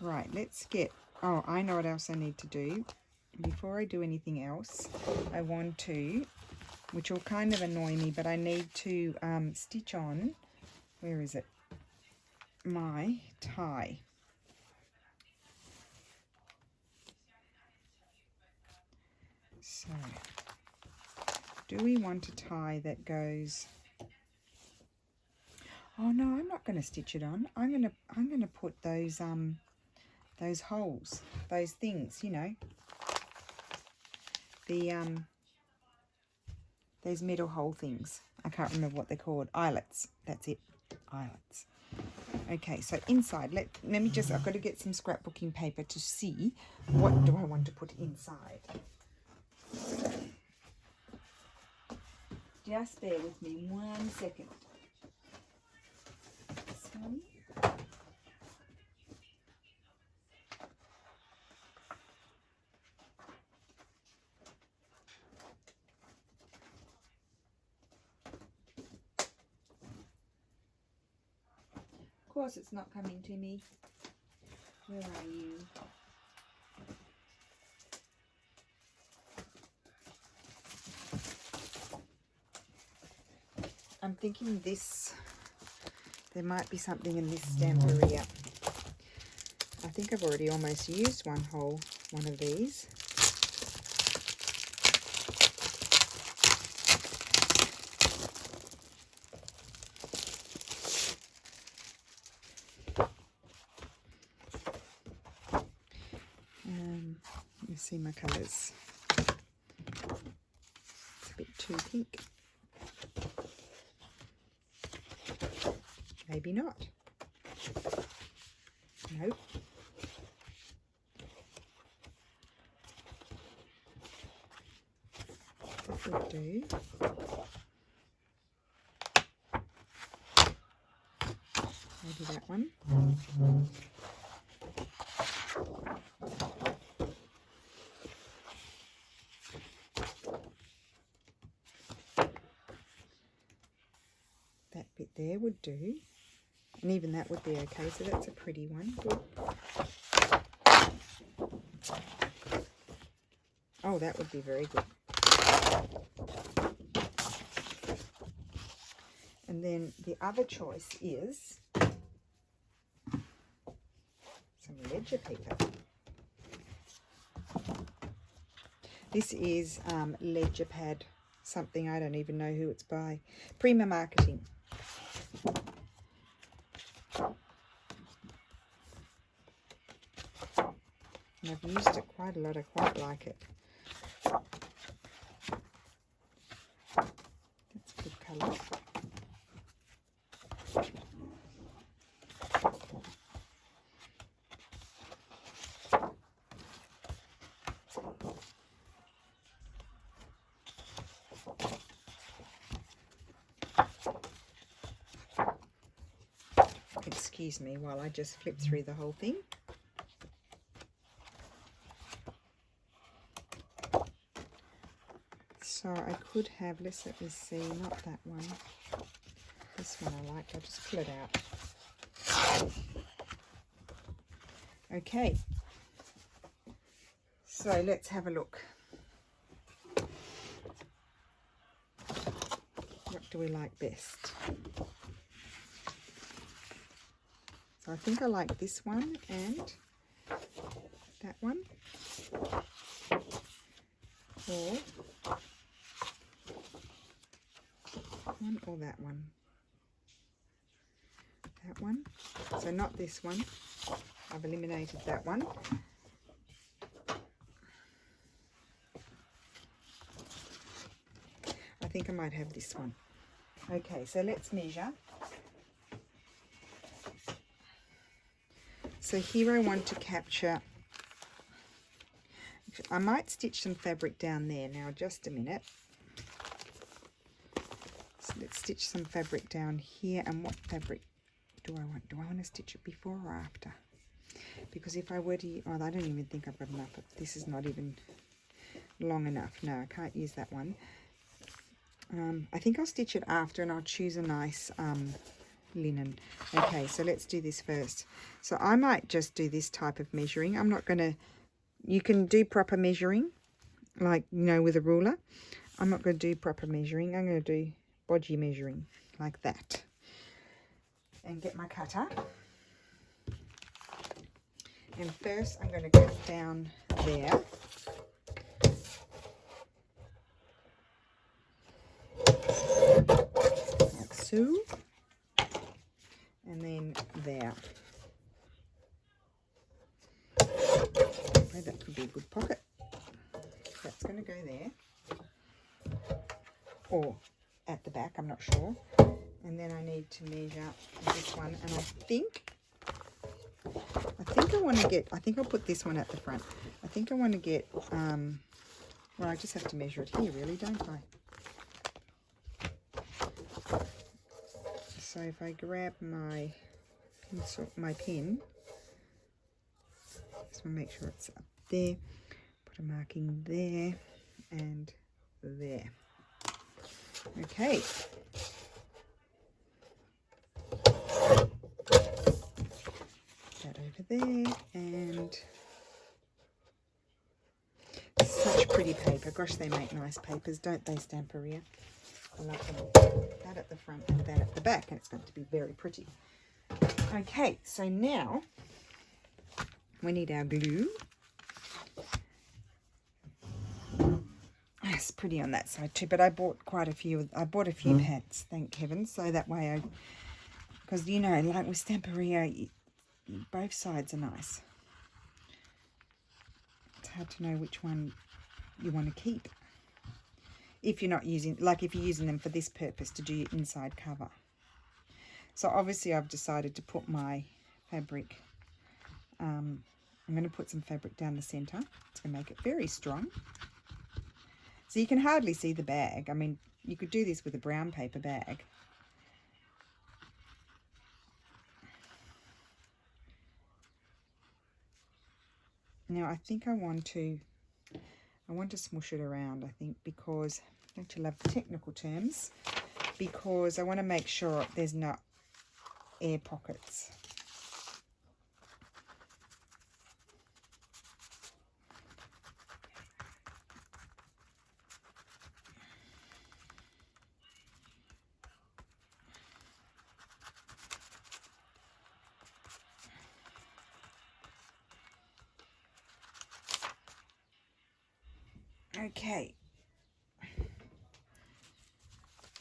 Right, let's get, oh, I know what else I need to do. Before I do anything else, I want to, which will kind of annoy me, but I need to stitch on, where is it, my tie. So, do we want a tie that goes, oh no, I'm not going to stitch it on. I'm going to put those holes, those things, you know, the those metal hole things. I can't remember what they're called. Eyelets. That's it. Eyelets. Okay, so inside, let me just, I've got to get some scrapbooking paper to see what do I want to put inside. Just bear with me 1 second. Sorry. Of course it's not coming to me. Where are you? I'm thinking this, there might be something in this stamperia. I think I've already almost used one of these. see my colours. It's a bit too pink. Maybe not. Nope. That would do. Maybe that one. That bit there would do. And even that would be okay. So that's a pretty one. Good. Oh, that would be very good. And then the other choice is some ledger paper. This is Ledger Pad, something I don't even know who it's by. Prima Marketing. And I've used it quite a lot. I quite like it. That's a good colour. Excuse me while I just flip through the whole thing. So I could have, let me see, not that one. This one I like. I'll just pull it out. Okay. So let's have a look. What do we like best? So I think I like this one and that one. Or one or that one. That one. So not this one. I've eliminated that one. I think I might have this one. Okay, so let's measure. So here I want to capture, I might stitch some fabric down there now, just a minute. So let's stitch some fabric down here. And what fabric do I want? Do I want to stitch it before or after? Because if I were to, oh, I don't even think I've got enough. This is not even long enough. No, I can't use that one. I think I'll stitch it after and I'll choose a nice linen. Okay, so let's do this first. So I might just do this type of measuring. I'm not going to, you can do proper measuring, like, you know, with a ruler. I'm not going to do proper measuring. I'm going to do bodgy measuring, like that. And get my cutter. And first I'm going to cut down there. Like so. And then there. Okay, that could be a good pocket. That's going to go there. Or at the back, I'm not sure. And then I need to measure this one. And I think I want to get, I think I'll put this one at the front. I think I want to get, well, I just have to measure it here, really, don't I? So if I grab my pencil, my pen, just want to make sure it's up there, put a marking there and there. Okay. That over there, and such pretty paper. Gosh, they make nice papers, don't they, Stamperia? I love them. That at the front and that at the back, and it's going to be very pretty. Okay, so now we need our glue. It's pretty on that side too, but I bought quite a few. I bought a few pads, thank heavens, so that way I, because you know, like with Stamperia, both sides are nice. hard to know which one you want to keep. If you're not using, like if you're using them for this purpose to do your inside cover. So obviously I've decided to put my fabric, I'm going to put some fabric down the center. It's going to make it very strong. So you can hardly see the bag. I mean, you could do this with a brown paper bag. Now I think I want to smush it around, I think, because, don't you love the technical terms? Because I want to make sure there's not air pockets. Okay.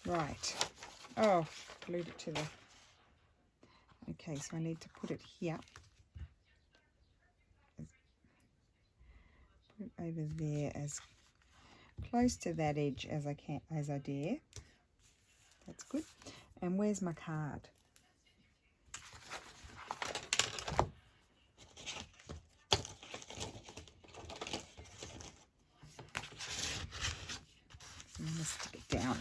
Right. Oh, glued it to the... Okay, so I need to put it here. Put it over there as close to that edge as I can, as I dare. That's good. And where's my card? I'm going to stick it down.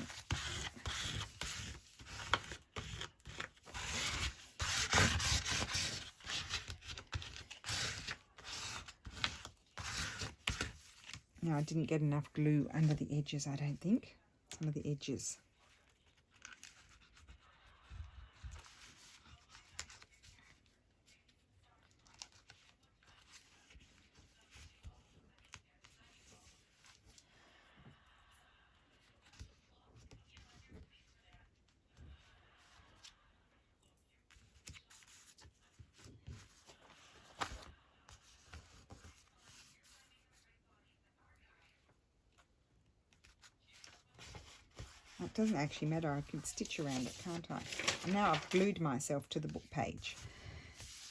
Now, I didn't get enough glue under the edges, I don't think. Some of the edges. It doesn't actually matter, I can stitch around it, can't I? And now I've glued myself to the book page.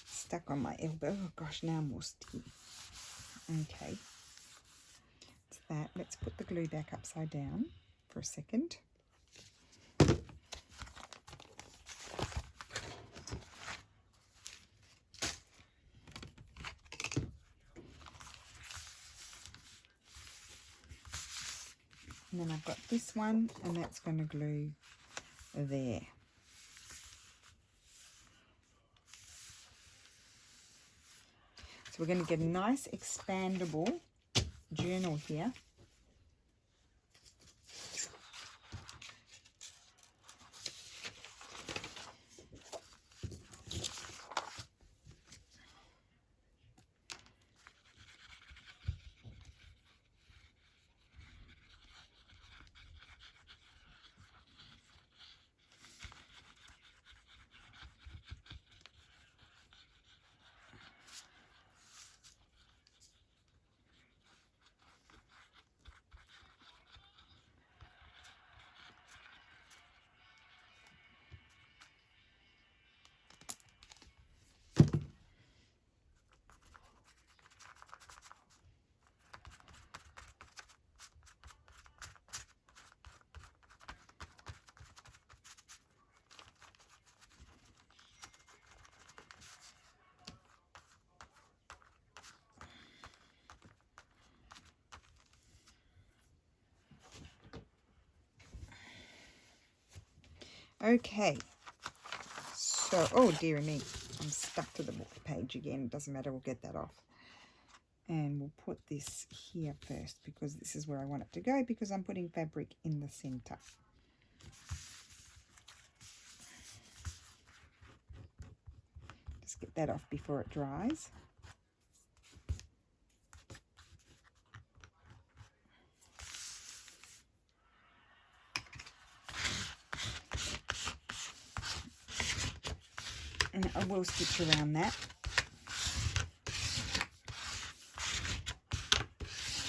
Stuck on my elbow. Oh gosh, now I'm all sticky. Okay. That's that. Let's put the glue back upside down for a second. And then I've got this one, and that's going to glue there. So we're going to get a nice expandable journal here. Okay, so, oh dearie me, I'm stuck to the book page again. It doesn't matter, we'll get that off. And we'll put this here first because this is where I want it to go, because I'm putting fabric in the center. Just get that off before it dries. And I will stitch around that.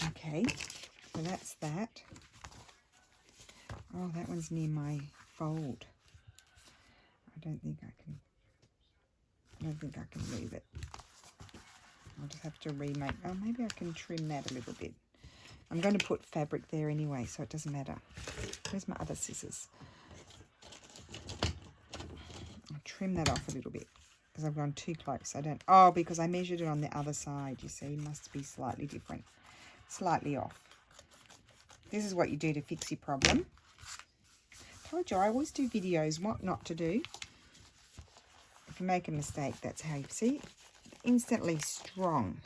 Okay, so that's that. Oh, that one's near my fold. I don't think I can move it. I'll just have to remake. Oh, maybe I can trim that a little bit. I'm going to put fabric there anyway, so it doesn't matter. Where's my other scissors? I'll trim that off a little bit because I've gone too close. I don't... Oh, because I measured it on the other side, you see. Must be slightly different. Slightly off. This is what you do to fix your problem. Told you, I always do videos, what not to do. If you make a mistake, that's how you see. Instantly strong.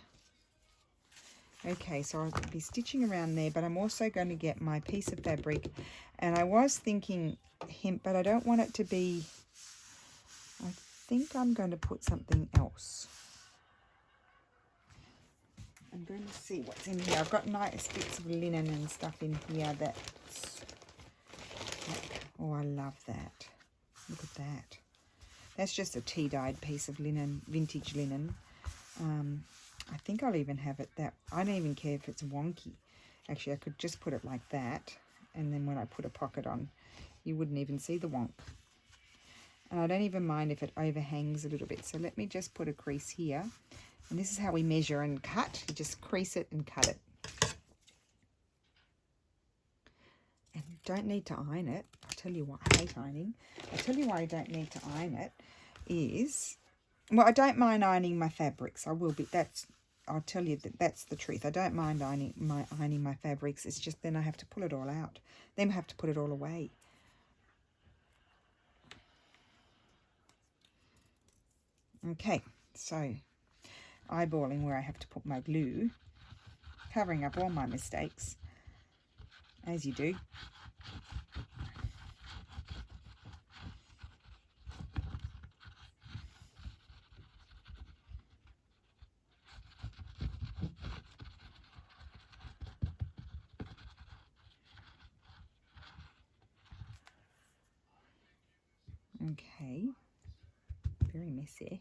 Okay, so I'll be stitching around there, but I'm also going to get my piece of fabric. And I was thinking hemp, but I don't want it to be... I think I'm going to put something else. I'm going to see what's in here. I've got nice bits of linen and stuff in here that's... Oh, I love that. Look at that. That's just a tea-dyed piece of linen, vintage linen. I think I'll even have it that... I don't even care if it's wonky. Actually, I could just put it like that. And then when I put a pocket on, you wouldn't even see the wonk. And I don't even mind if it overhangs a little bit. So let me just put a crease here. And this is how we measure and cut. You just crease it and cut it. And you don't need to iron it. I'll tell you why I hate ironing. I'll tell you why I don't need to iron it is... Well, I don't mind ironing my fabrics. I will be... I'll tell you that's the truth. I don't mind ironing my fabrics. It's just then I have to pull it all out. Then I have to put it all away. Okay, so eyeballing where I have to put my glue, covering up all my mistakes, as you do. Okay, very messy.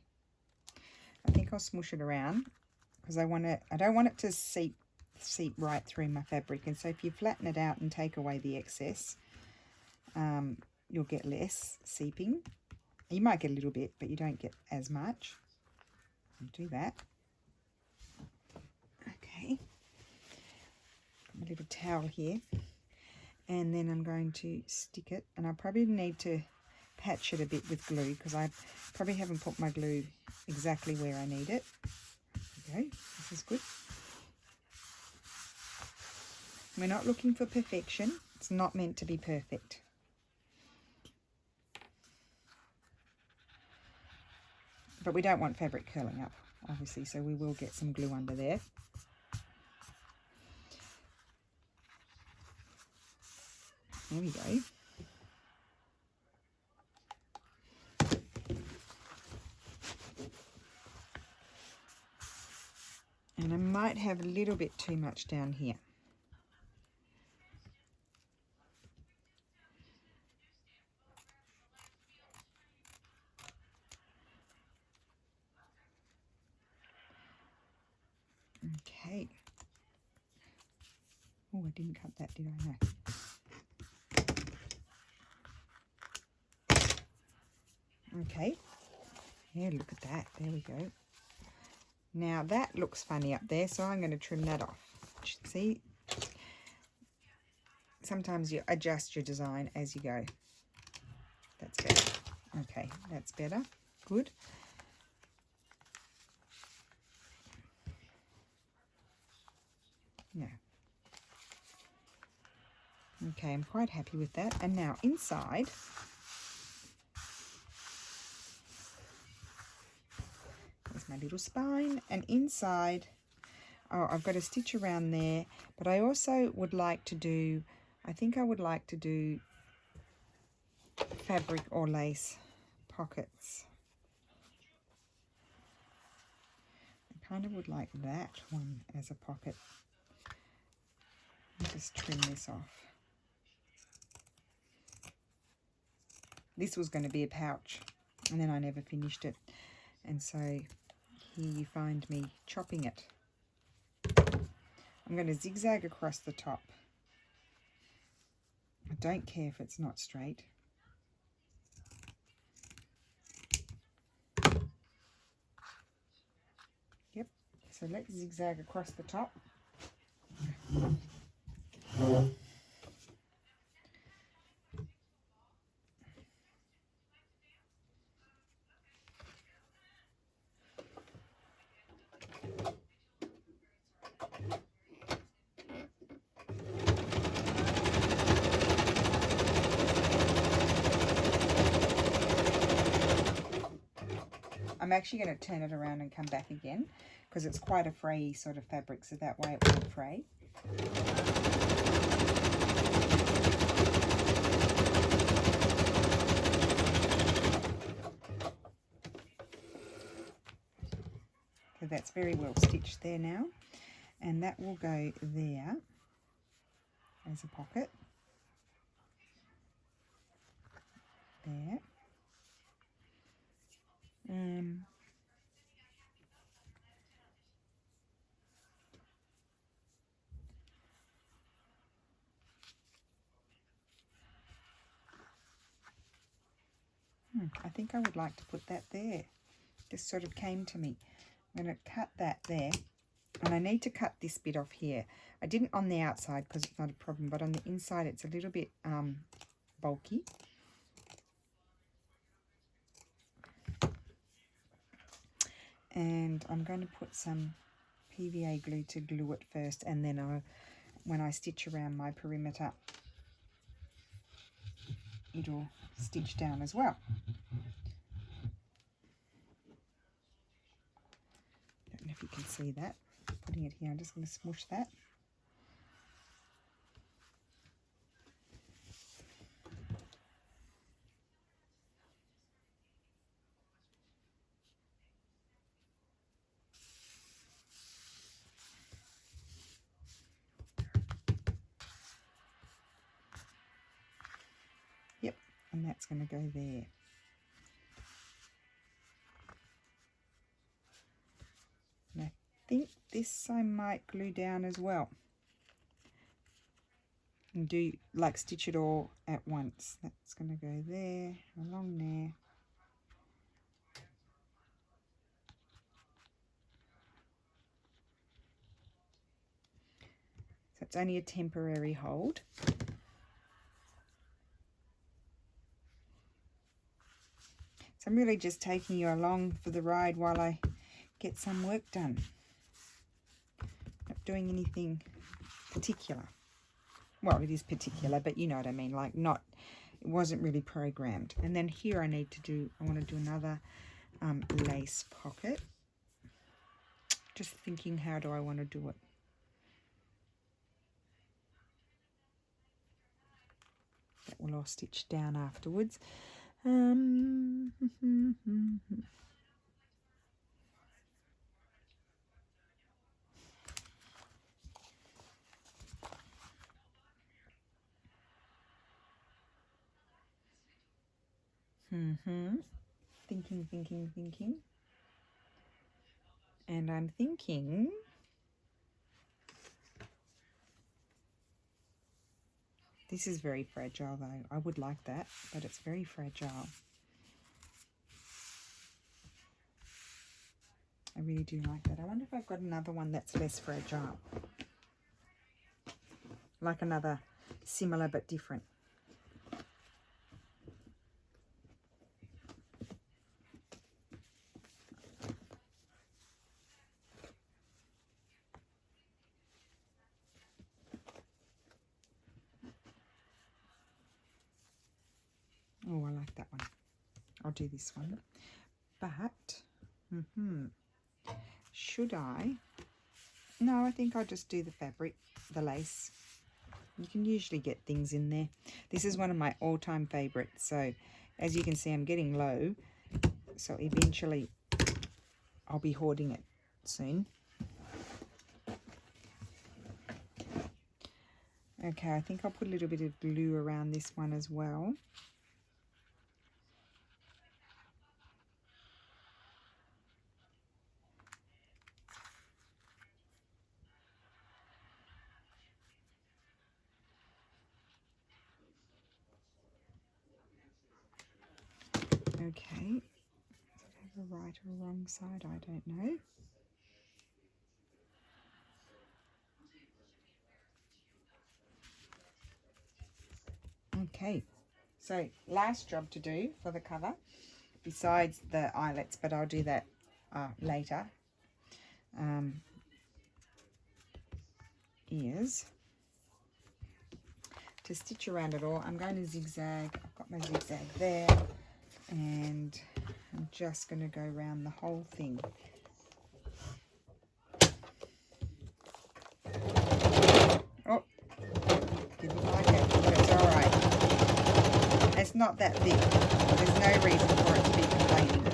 I think I'll smush it around because I don't want it to seep right through my fabric. And so if you flatten it out and take away the excess, you'll get less seeping. You might get a little bit, but you don't get as much. I'll do that. Okay. Got my little towel here. And then I'm going to stick it. And I probably need to patch it a bit with glue because I probably haven't put my glue exactly where I need it. There we go. This is good. We're not looking for perfection. It's not meant to be perfect. But we don't want fabric curling up, obviously, so we will get some glue under there. There we go. And I might have a little bit too much down here. Okay. Oh, I didn't cut that, did I? No. Okay. Yeah, look at that. There we go. Now that looks funny up there, so I'm going to trim that off. See? Sometimes you adjust your design as you go. That's better. Okay, that's better. Good. Yeah. Okay, I'm quite happy with that. And now inside, there's my little spine, and inside, oh, I've got a stitch around there, but I also would like to do, I think I would like to do fabric or lace pockets. I kind of would like that one as a pocket. I'll just trim this off. This was going to be a pouch, and then I never finished it. And so here you find me chopping it. I'm going to zigzag across the top. I don't care if it's not straight. Yep, this So let's zigzag across the top. I'm actually going to turn it around and come back again because it's quite a frayy sort of fabric, so that way it won't fray. So that's very well stitched there now, and that will go there as a pocket. There. I think I would like to put that there. This sort of came to me. I'm going to cut that there, and I need to cut this bit off here. I didn't on the outside because it's not a problem, but on the inside it's a little bit bulky. And I'm going to put some PVA glue to glue it first, and then when I stitch around my perimeter, it'll stitch down as well. Don't know if you can see that. Putting it here, I'm just going to smush that. Yep, and that's going to go there. And I think this I might glue down as well. And do like stitch it all at once. That's going to go there, along there. So it's only a temporary hold. So I'm really just taking you along for the ride while I get some work done. Not doing anything particular. Well, it is particular, but you know what I mean, like not, it wasn't really programmed. And then here I want to do another lace pocket. Just thinking, how do I want to do it? That will all stitch down afterwards. Thinking. And I'm thinking this is very fragile though. I would like that, but it's very fragile. I really do like that. I wonder if I've got another one that's less fragile. Like another similar but different. Oh, I like that one. I'll do this one. But, should I? No, I think I'll just do the fabric, the lace. You can usually get things in there. This is one of my all-time favorites. So, as you can see, I'm getting low. So, eventually, I'll be hoarding it soon. Okay, I think I'll put a little bit of glue around this one as well. Okay, is it over right or wrong side? I don't know. Okay, so last job to do for the cover, besides the eyelets, but I'll do that later, is to stitch around it all. I'm going to zigzag. I've got my zigzag there, and I'm just going to go around the whole thing. Oh, didn't like it, but it's all right. It's not that thick. There's no reason for it to be complaining.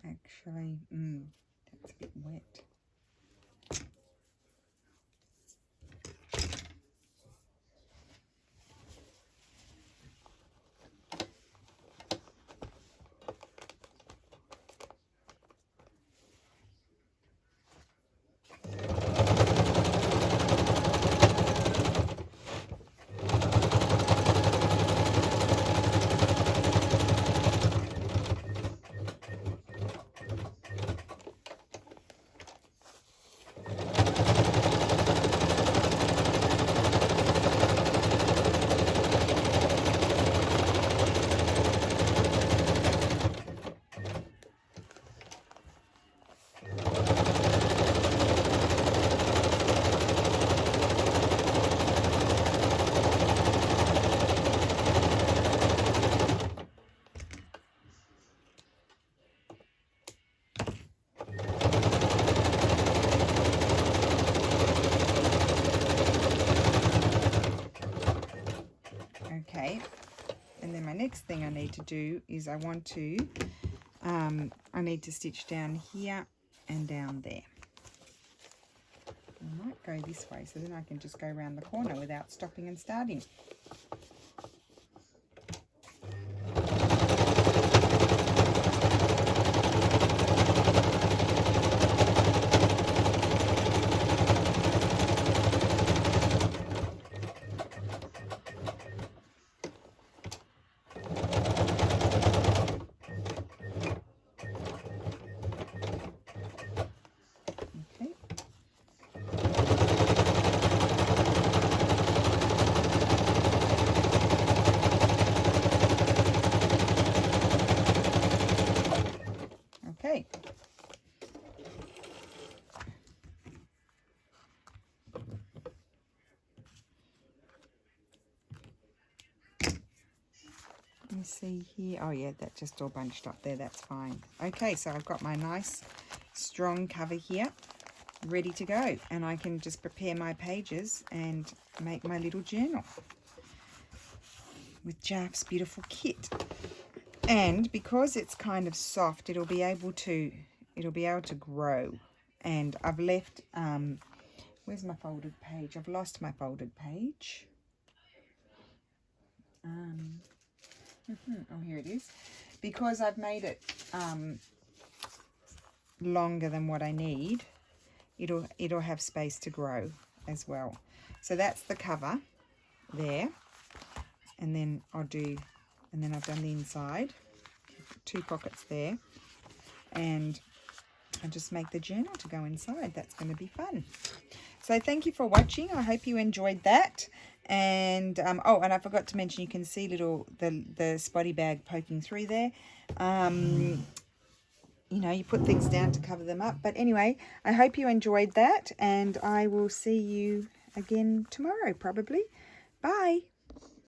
Actually, that's a bit wet. Okay, and then my next thing I need to do is I need to stitch down here and down there. I might go this way so then I can just go around the corner without stopping and starting. Okay. Let me see here. Oh yeah, that just all bunched up there. That's fine. Okay, so I've got my nice strong cover here ready to go, and I can just prepare my pages and make my little journal with Jaff's beautiful kit. And because it's kind of soft, it'll be able to grow. And I've left where's my folded page? I've lost my folded page. Oh, here it is. Because I've made it longer than what I need, it'll have space to grow as well. So that's the cover there, and then I've done the inside, 2 pockets there, and I just make the journal to go inside. That's going to be fun. So thank you for watching. I hope you enjoyed that. And oh, and I forgot to mention, you can see the spotty bag poking through there. You know, you put things down to cover them up. But anyway, I hope you enjoyed that, and I will see you again tomorrow probably. Bye.